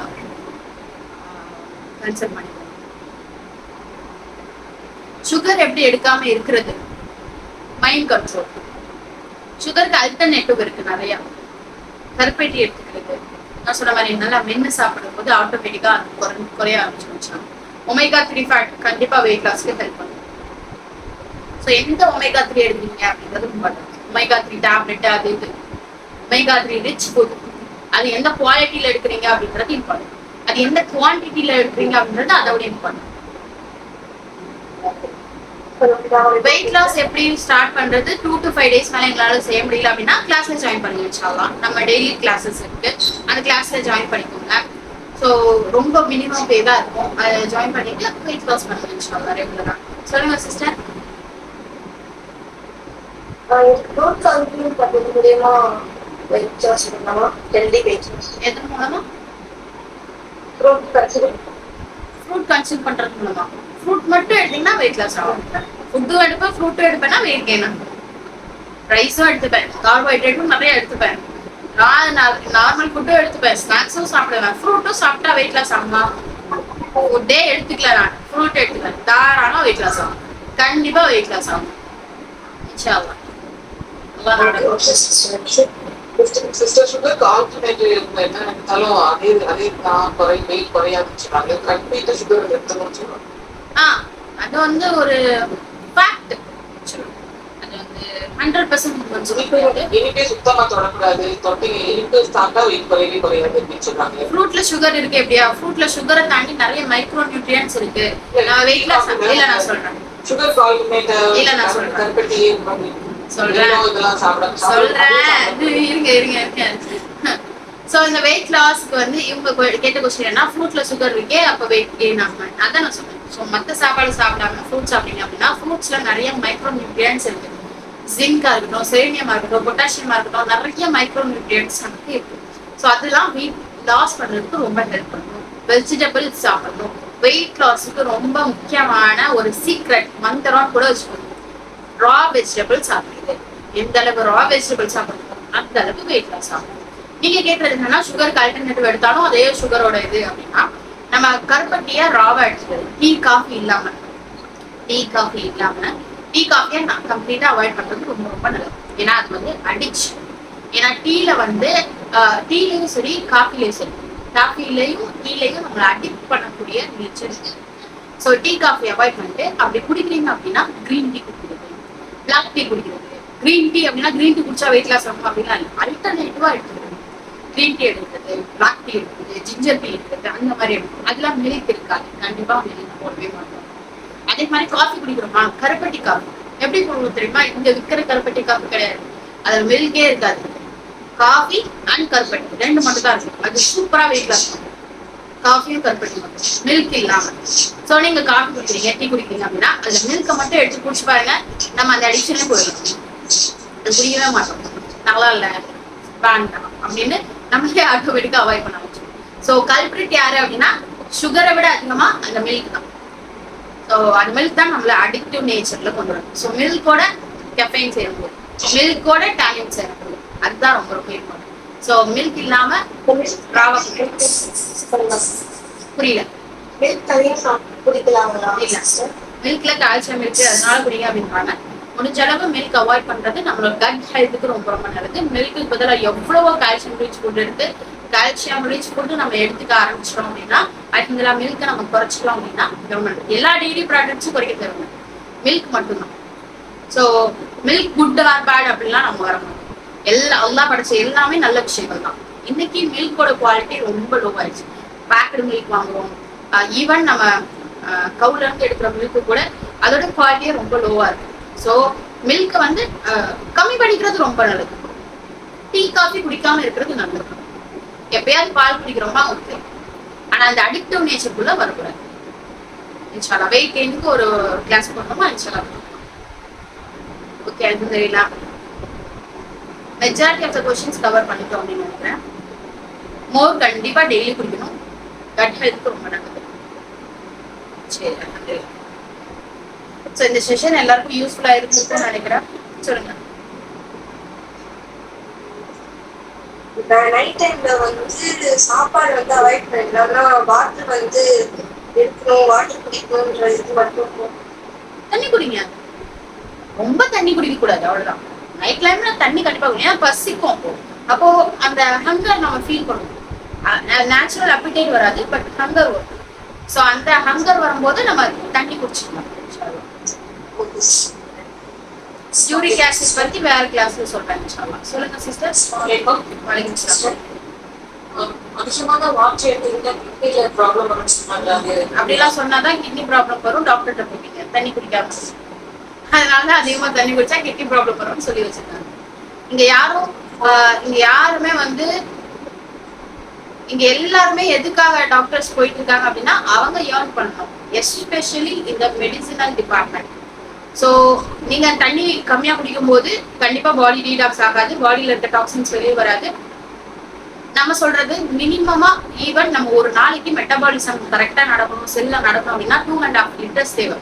கன்சல்ட் பண்ணிக்கலாம். சுகர் எப்படி எடுக்காம இருக்கிறது? Mind control. சுகருக்கு அல்டர்னேட்டிவ் இருக்கு நிறைய. கருப்பேட்டி எடுத்துக்கிறது, நான் சொன்ன மாதிரி நல்லா மென்னு சாப்பிடும் போது ஆட்டோமேட்டிக்கா குறைய ஆரம்பிச்சு. ஒமேகா 3 ஃபேட் கண்டிப்பா வெயிட் லாஸ்க்கு ஹெல்ப் பண்ணும். ஸோ எந்த ஒமேகா 3 எடுக்கிறீங்க அப்படின்றது இம்பார்ட்டன்ட். ஒமேகா 3 டேப்லெட் அது இது, ஒமேகா 3 ரிச் ஃபுட், அது எந்த குவாலிட்டியில எடுக்கிறீங்க அப்படின்றது இம்பார்ட்டன்ட். அது எந்த குவான்டிட்டியில எடுக்கிறீங்க அப்படின்றது அதோட இம்பார்ட்டன்ட். வெயிட் லாஸ் எப்படி ஸ்டார்ட் பண்றது? 2 to 5 days மேல எங்களால செய்ய முடியல அப்படின்னா கிளாஸ்ல ஜாயின் பண்ணுங்க. இன்ஷால்லா நம்ம டெய்லி கிளாஸஸ் இருக்கு, அந்த கிளாஸ்ல ஜாயின் பண்ணிக்கோங்க. ஸோ ரொம்ப மினிமம் பே தான் இருக்கும், அதை ஜாயின் பண்ணிட்டு வெயிட் லாஸ் பண்ணுங்க இன்ஷால்லா ரெகுலரா. சொல்லுங்க சிஸ்டர். ஃப்ரூட் கன்சியூம் பண்றது மூலியமா வெயிட் லாஸ் பண்ணலாமா? ஹெல்தி வெயிட் லாஸ் எதன் மூலமா? ஃப்ரூட் கன்சியூம் பண்றது மூலமா. ஃப்ரூட் மட்டும் எடுத்தீங்கன்னா வெயிட் லாஸ் ஆகும். ஃபுட்டும் எடுப்பேன், ஃப்ரூட்டும் எடுப்பேன்னா வெயிட் கெயின் ஆகும். ரைஸும் எடுத்துப்பேன், கார்போஹைட்ரேட்டும் நிறைய எடுத்துப்பேன், நான் நார்மல் ஃபுட்டும் எடுத்துப்பேன், ஸ்நாக்ஸும் சாப்பிடுவேன். ஃப்ரூட்டும் சாப்பிட்டா வெயிட் லாஸ் ஆகுமா? ஃபுட்டே எடுத்துக்கல, நான் ஃப்ரூட் எடுத்துக்கிறேன், தாராளமா வெயிட் லாஸ் ஆகும். கண்டிப்பா வெயிட் லாஸ் ஆகும் இன்ஷால்லா. சிஸ்டர் சுகருக்கு ஆல்டர்னேட்டிவ் என்ன எடுத்தாலும் அதே தான் வெயிட் குறையாதுன்னு சொல்றாங்க. கம்ப்ளீட்டா சுகர் எடுத்தணும்னு சொல்றாங்க. அது வந்து ஒரு ஃபேக்ட். அது வந்து 100% இனிப்பே சுத்தமா தொடக்கூடாது, இனிப்பு சாப்பிட்டா வெயிட் குறையாது அப்படின்னு சொல்றாங்க. ஃப்ரூட்ல சுகர் இருக்கு எப்படியா? ஃப்ரூட்ல சுகரை தாண்டி நிறைய மைக்ரோ நியூட்ரியன்ஸ் இருக்கு. நான் வெயிட் லாஸ் இல்ல, நான் சொல்றேன் சுகர் ஆல்டர்னேட்டிவ் இல்ல, நான் சொல்றேன் கருப்பட்டி சொல்றேன் இதெல்லாம் இருங்க. சோ இந்த வெயிட் லாஸ்க்கு வந்து இவங்க கேட்ட கொஸ்டின் என்ன, ஃப்ரூட்ல சுகர் இருக்கே அப்ப வெயிட் கெயின் ஆகும், அதான் நான் சொல்றேன். ஸோ மற்ற சாப்பாடு சாப்பிடாம ஃப்ரூட் சாப்பிட்டீங்க அப்படின்னா ஃப்ரூட்ஸ்ல நிறைய மைக்ரோ நியூட்ரியன்ஸ் இருக்கு. ஜிங்கா இருக்கட்டும், செலினியமா இருக்கட்டும், பொட்டாசியமா இருக்கட்டும், நிறைய மைக்ரோ நியூட்ரியன்ஸ் நமக்கு இருக்கு. ஸோ அதெல்லாம் வெயிட் லாஸ் பண்றதுக்கு ரொம்ப ஹெல்ப் பண்ணும். வெஜிடபிள்ஸ் சாப்பிடணும். வெயிட் லாஸுக்கு ரொம்ப முக்கியமான ஒரு சீக்ரெட் மந்திரம் கூட வச்சுக்கணும். ரா வெஜிடபிள் சாப்பிடுறது. எந்த அளவுக்கு ரா வெஜிடபிள் சாப்பிடுறோம் அந்த அளவுக்கு வெயிட் லாஸ் ஆகும். நீங்க கேட்கறது என்னன்னா சுகருக்கு அல்டர்னேட்டிவ் எடுத்தாலும் அதே சுகரோட இது அப்படின்னா நம்ம கருப்பட்டிய ராவா எடுத்துக்கிறது. டீ காஃபி இல்லாம டீ காஃபியை நான் கம்ப்ளீட்டா அவாய்ட் பண்றது ரொம்ப ரொம்ப நல்லது. ஏன்னா அது வந்து அடிக்ஷன். ஏன்னா டீல வந்து டீலையும் சரி காஃபிலையும் சரி, காஃபிலையும் டீலையும் நம்மளை அடிக்ட் பண்ணக்கூடிய நேச்சர் இருக்கு. ஸோ டீ காஃபி அவாய்ட் பண்ணிட்டு அப்படி குடிக்கிறீங்க அப்படின்னா கிரீன் டீ குடிக்கிறது, பிளாக் டீ குடிக்கிறது. கிரீன் டீ அப்படின்னா கிரீன் டீ குடிச்சா வெயிட் லாஸ் ஆகும் அப்படின்னா அல்டர்னேட்டிவா எடுத்துக்கிறது. கிரீன் டீ எடுக்கிறது, பிளாக் டீ எடுக்கிறது, ஜிஞ்சர் டீ எடுக்கிறது, அந்த மாதிரி எடுக்கும். அதெல்லாம் மில்க் இருக்காது, கண்டிப்பா மில்க் போடவே மாட்டோம். அதே மாதிரி காஃபி குடிக்கிறோமா, கருப்பட்டி காஃபி எப்படி போடுவோம் தெரியுமா? இங்க விற்கிற கருப்பட்டி காஃபி கிடையாது, அதுல மில்கே இருக்காது. காஃபி அண்ட் கருப்பட்டி ரெண்டு மட்டும் தான் இருக்கும். அது சூப்பரா வெயிட் லாஸ் பண்ணும். காஃபியும் கருப்பட்டி மட்டும், மில்க் இல்லாம. சோ நீங்க காஃபி குடிக்கிறீங்க, டீ குடிக்கிறீங்க அப்படின்னா அதுல மில்கை மட்டும் எடுத்து குடிச்சு பாருங்க, நம்ம அந்த அடிக்ஷனே போயிடலாம். அது குடிக்கவே மாட்டோம், நல்லா இல்ல வேண்டாம் அப்படின்னு நம்மளே ஆட்டோமேட்டிக்கா அவாய்ட் பண்ண வச்சோம். ஸோ கல்பிரிட் யாரு அப்படின்னா சுகரை விட அதிகமா அந்த மில்க் தான். ஸோ அந்த மில்க் தான் நம்மள அடிக்டிவ் நேச்சர்ல கொண்டு வரும். ஸோ மில்கோட கெஃபைன் சேரும்போது, மில்கோட டானின் சேரும்போது, அதுதான் ரொம்ப ரொம்ப இம்பார்ட்டன்ட். ஸோ மில்க் இல்லாம ராவா புரியல. மில்க்ல கால்சியம் இருக்கு அதனால குடிங்க அப்படின்றாங்க. முடிஞ்ச அளவு மில்க் அவாய்ட் பண்றது நம்மளோட கட் ஹெல்த்துக்கு ரொம்ப ரொம்ப நல்லது. மில்க்கு பதிலாக எவ்வளவோ கால்சியம் ரிச் ஃபுட் இருக்கு. கால்சியம் ரிச் ஃபுட் நம்ம எடுத்துக்க ஆரம்பிச்சிட்டோம் அப்படின்னா அதுல மில்க்கை நம்ம குறைச்சிக்கலாம் அப்படின்னா ரொம்ப நல்லது. எல்லா டெய்லி ப்ராடக்ட்ஸும் குறைக்க தேவை, மில்க் மட்டும்தான். So milk good or bad அப்படின்லாம் நம்ம வரணும். எல்லாம் படைச்ச எல்லாமே நல்ல விஷயங்கள் தான். இன்னைக்கு மில்கோட குவாலிட்டி ரொம்ப லோ ஆயிடுச்சு. பேக்கடு மில்க் வாங்குறோம். ஈவன் நம்ம கவுல இருந்து எடுக்கிற மில்க்கு கூட அதோட குவாலிட்டியே ரொம்ப லோவா இருக்கு. ஸோ மில்க் வந்து கம்மி பண்ணிக்கிறது ரொம்ப நல்லது. டீ காஃபி குடிக்காம இருக்கிறது நல்லது. எப்பயாவது பால் குடிக்கிறோமா ஓகே, ஆனா அந்த அடிக்டிவ் நேச்சருக்குள்ள வரக்கூடாது. இன்ஷால்லா வெயிட் கெயினுக்கு ஒரு கிளாஸ் பண்ணோமா இன்ஷால்லா. ஓகே, அது தெரியல. Majority of the questions cover பண்ணிட்டோம் அப்படின்னு நினைக்கிறேன். மோர் கண்டிப்பா டெய்லி குடிக்கணும். கட் ஹெல்த் ரொம்ப நல்லது. சரி, ஸோ இந்த செஷன் எல்லாருக்கும் யூஸ்ஃபுல்லா இருக்குன்னு நினைக்கிறேன். சொல்லுங்க. நைட் டைம்ல வந்து சாப்பாடு வந்து அவாய்ட் பண்ணிடலாம். வாட்டர் வந்து எடுக்கணும், வாட்டர் குடிக்கணும்ன்ற இது மட்டும். தண்ணி குடிங்க. ரொம்ப தண்ணி குடிக்க கூடாது, அவ்வளவுதான். நைட் டைம்ல தண்ணி கண்டிப்பா குடிங்க. ஏன்னா பசிக்கும். அப்போ அந்த ஹங்கர் நம்ம ஃபீல் பண்ணுவோம். நேச்சுரல் அப்பிடைட் வராது, பட் ஹங்கர் வரும். ஸோ அந்த ஹங்கர் வரும்போது நம்ம தண்ணி குடிச்சிக்கலாம். யூரிக் ஆசிட் பத்தி வேற கிளாஸ்ல சொல்றேன் இன்ஷால்லா. சொல்லுங்க சிஸ்டர். வலைக்கும் சலாம். அதிகமான வாட்சி எடுத்துக்கிட்டா கிட்னில ப்ராப்ளம் வரும்னு சொன்னாங்க. அப்படிலாம் சொன்னாதான் கிட்னி ப்ராப்ளம் வரும். டாக்டர்கிட்ட போவீங்க தண்ணி குடிக்காம. அதனால அதிகமா தண்ணி குடிச்சா கிட்னி ப்ராப்ளம் வரும்னு சொல்லி வச்சிருக்காங்க. இங்க யாருமே வந்து இங்க எல்லாருமே எதுக்காக டாக்டர்ஸ் போயிட்டு இருக்காங்க அப்படின்னா அவங்க ஏர்ன் பண்ணணும். எஸ்பெஷலி இந்த மெடிசினல் டிபார்ட்மெண்ட். ஸோ நீங்க தண்ணி கம்மியா குடிக்கும் போது கண்டிப்பா பாடி டீடாக்ஸ் ஆகாது, பாடியில இருக்க டாக்ஸின்ஸ் வெளியே வராது. நம்ம சொல்றது மினிமமா ஈவன் நம்ம ஒரு நாளைக்கு மெட்டபாலிசம் கரெக்டா நடக்கணும், செல்ல நடக்கணும் அப்படின்னா 2.5 லிட்டர்ஸ் தேவை.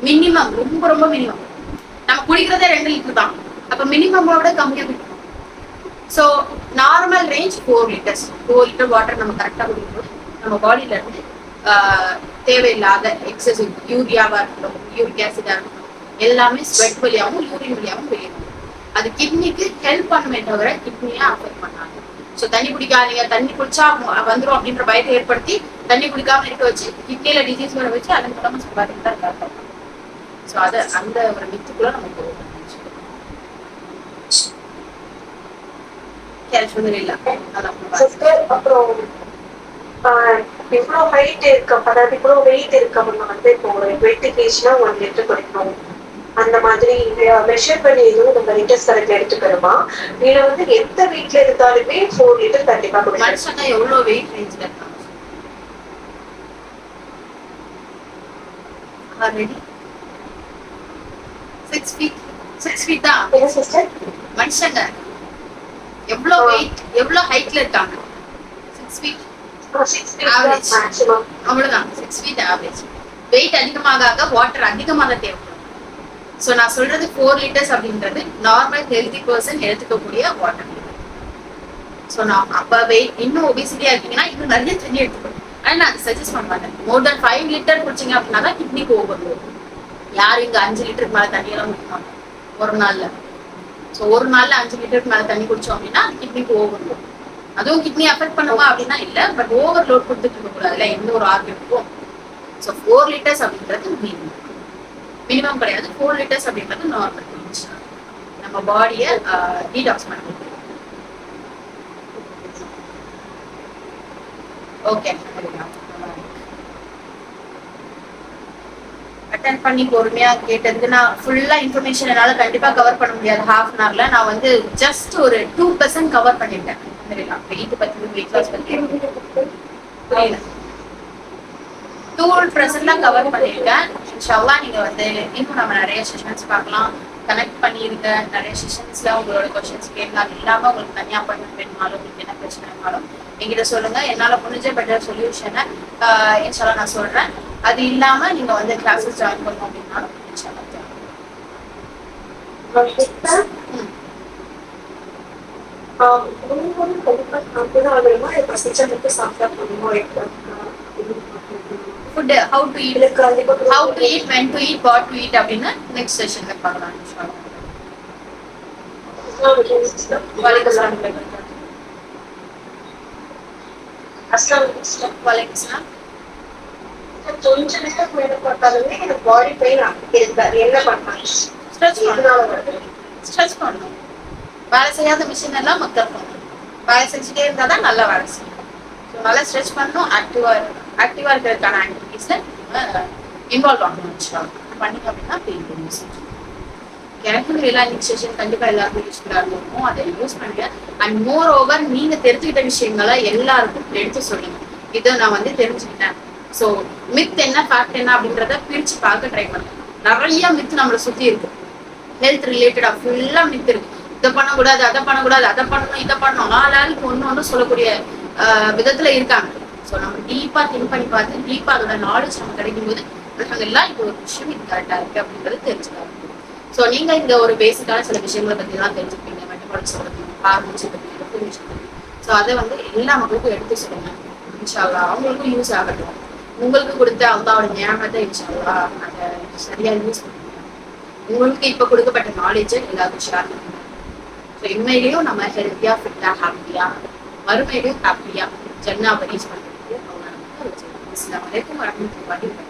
மினிமம், ரொம்ப ரொம்ப மினிமம். நம்ம குடிக்கிறதே 2 லிட்டர் தான். அப்ப மினிமமோட கம்மியா குடிக்கணும். So normal range 4 litres. 4 litre water நம்ம கரெக்டா குடிக்கும்போது நம்ம பாடியில இருந்து தேவையில்லாத எக்ஸசிவ் யூரியாவா இருக்கட்டும், யூரிக் ஆசிடா இருக்கட்டும், எல்லாமே ஸ்வெட் வழியாகவும் யூரின் வழியாகவும் வெளியேறும். அது கிட்னிக்கு ஹெல்ப் பண்ணுமே தவிர கிட்னியா அஃபெக்ட் பண்ணாது. ஸோ தண்ணி குடிக்காதீங்க, தண்ணி குடிச்சா வந்துடும் அப்படின்ற பயத்தை ஏற்படுத்தி தண்ணி குடிக்காம இருக்க வச்சு கிட்னியில டிசீஸ் வர வச்சு அதன் மூலமா சம்பாதிக்க தான் இருக்காங்க. ஸோ அதை அந்த ஒரு மித்துக்குள்ள நம்ம போகணும். அப்புறம் இவ்வளவு ஹைட் இருக்க, அதாவது இவ்வளவு வெயிட் இருக்கவங்க வந்து இப்போ 20 kgனா 1 லிட்டர் குடிக்கணும் அந்த மாதிரி மெஷர் பண்ணி எதுவும் நம்ம லிட்டர்ஸ் கரெக்ட் எடுத்துக்கிறோமா? இதுல வந்து எந்த வீட்ல இருந்தாலுமே 4 லிட்டர் கண்டிப்பா குடிக்கணும். மனுஷங்க எவ்வளவு வெயிட் ரேஞ்ச்ல இருக்காங்க ஆல்ரெடி? 6 feet தான் மனுஷங்க. எவ்வளவு வெயிட், எவ்வளவு ஹைட்ல இருக்காங்க? 6 feet ஆவரேஜ். அவ்வளவுதான், 6 feet ஆவரேஜ். வெயிட் அதிகமாக வாட்டர் அதிகமாக தேவைப்படும். ஸோ நான் சொல்றது 4 லிட்டர்ஸ் அப்படின்றது நார்மல் ஹெல்தி பர்சன் எடுத்துக்கக்கூடிய வாட்டர். ஸோ நான் அப்ப வெயிட் இன்னும் ஒபிசிட்டியா இருக்கீங்கன்னா இன்னும் நிறைய தண்ணி எடுத்துக்கணும். ஆனா நான் அதை சஜஸ்ட் பண்ண மாட்டேன். மோர் தென் 5 லிட்டர் குடிச்சிங்க அப்படின்னா தான் கிட்னிக்கு ஓவர். யாரும் இங்க 5 லிட்டருக்கு மேல தண்ணி எல்லாம் குடிப்பாங்க ஒரு நாள்ல. ஸோ ஒரு நாள்ல 5 லிட்டருக்கு மேல தண்ணி குடிச்சோம் அப்படின்னா கிட்னிக்கு ஓவர். அதுவும் கிட்னி அஃபெக்ட் பண்ணுமா அப்படின்னா இல்ல, பட் ஓவர் லோட் கொடுத்துட்டு இருக்க கூடாதுல எந்த ஒரு ஆர்கனுக்கும். ஸோ 4 லிட்டர்ஸ் அப்படின்றது மினிமம் கிடையாது. 4 லிட்டர்ஸ் அப்படின்றது நார்மல் ரேஞ்ச். நம்ம பாடியை டீடாக்ஸ் பண்ண. ஓகே, அட்டென்ட் பண்ணி பொறுமையா கேட்டதுக்கு நான் ஃபுல்லா இன்ஃபர்மேஷன் என்னால கண்டிப்பா கவர் பண்ண முடியாது. ஹாஃப் அன் ஹவர்ல நான் வந்து ஜஸ்ட் ஒரு 2% கவர் பண்ணிட்டேன். சரிங்களா? வெயிட் பத்தி, வெயிட் லாஸ் பத்தி புரியல. 2% கவர் பண்ணிருக்கேன். இன்ஷால்லா நீங்க வந்து இன்னும் நம்ம நிறைய செஷன்ஸ் பார்க்கலாம். கனெக்ட் பண்ணிருங்க. நிறைய செஷன்ஸ்ல உங்களோட கொஸ்டின்ஸ் கேட்கலாம். இல்லாம உங்களுக்கு தனியா அப்பாயின்மெண்ட் வேணுமாலும், உங்களுக்கு என்ன பிரச்சனை இருந்தாலும் என்கிட்ட சொல்லுங்க. என்னால முடிஞ்ச பெட்டர் சொல்யூஷனை இன்ஷால்லா நான் சொல்றேன். அது இல்லாம நீங்க வந்து கிளாஸஸ் ஜாயின் பண்ணணும் அப்படின்னாலும் இன்ஷால்லா food how to eat, when to eat, what to eat அப்படின்னு நெக்ஸ்ட் செஷன்ல பார்க்கலாம் இன்ஷால்லா. வலைக்கும் சலாம். வலைக்கும் சலாம். கொஞ்ச நேரம் மேல பார்த்தாலுமே எனக்கு பாடி பெயின் இருக்காது. என்ன பண்ணலாம்? ஸ்ட்ரெச் பண்ணணும். இதனால வருது. ஸ்ட்ரெச் பண்ணணும். வேலை செய்யாத மிஷின் எல்லாம் மக்கள் பண்ணணும். வேலை செஞ்சுட்டே இருந்தால் தான் நல்லா வேலை செய்யும். ஸோ நல்லா ஸ்ட்ரெச் பண்ணணும். ஆக்டிவாக இருக்கிறதுக்கான ஆக்டிவிட்டீஸில் இன்வால்வ் ஆகணும். பண்ணிங்க அப்படின்னா பெயின் ரிலீஸ். எனக்கு ரிலாக்சேஷன் கண்டிப்பா எல்லாருக்கும் யூஸ்ஃபுல்லா இருக்கும். அதை யூஸ் பண்ணுங்க. அண்ட் மோர் ஓவர் நீங்க தெரிஞ்சுக்கிட்ட விஷயங்களை எல்லாருக்கும் எடுத்து சொல்லுங்க. இதை நான் வந்து தெரிஞ்சுக்கிட்டேன். ஸோ மித் என்ன ஃபேக்ட் என்ன அப்படின்றத பிரிச்சு பார்க்க ட்ரை பண்ணுங்க. நிறைய மித் நம்மளை சுத்தி இருக்கு. ஹெல்த் ரிலேட்டடா ஃபுல்லா மித் இருக்கு. இதை பண்ணக்கூடாது, அதை பண்ணக்கூடாது, அதை பண்ணணும், இதை பண்ணணும், ஆளாளுக்கு ஒன்று சொல்லக்கூடிய விதத்துல இருக்காங்க. ஸோ நம்ம டீப்பா திங்க் பண்ணி பார்த்து டீப்பா அதோட நாலேஜ் நம்ம கிடைக்கும் போது எல்லாம் இப்போ ஒரு விஷயம் இது கரெக்டா இருக்கு அப்படின்றது தெரிஞ்சுக்கலாம். ஸோ நீங்க இந்த ஒரு பேசிக்கான சில விஷயங்களை பத்தி எல்லாம் தெரிஞ்சுப்பீங்க. மெட்டபாலிக்ஸ் பத்தி, ஹார்மோன்ஸ் பத்தி, ரெஃப்ரிஜரேஷன் பத்தி. ஸோ அதை வந்து எல்லா மக்களுக்கும் எடுத்து சொல்லுங்க. இன்ஷா அல்லாஹ் அவங்களுக்கும் யூஸ் ஆகட்டும். உங்களுக்கு கொடுத்த அல்லாவோட ஞாபகத்தை இன்ஷா அல்லாஹ் அதை சரியா யூஸ் பண்ணுங்க. உங்களுக்கு இப்ப கொடுக்கப்பட்ட நாலேஜை எல்லாருக்கும் ஷேர் பண்ணுங்க. ஸோ இன்மையிலையும் நம்ம ஹெல்த்தியா, ஃபிட்டா, ஹாப்பியா, மறுமையிலையும் ஹாப்பியா ஜன்னாவை ரீச் பண்றதுக்கு அவங்க நமக்கு அஸ்ஸலாமு அலைக்கும் வரஹ்மத்துல்லாஹி வபரகாத்துஹு.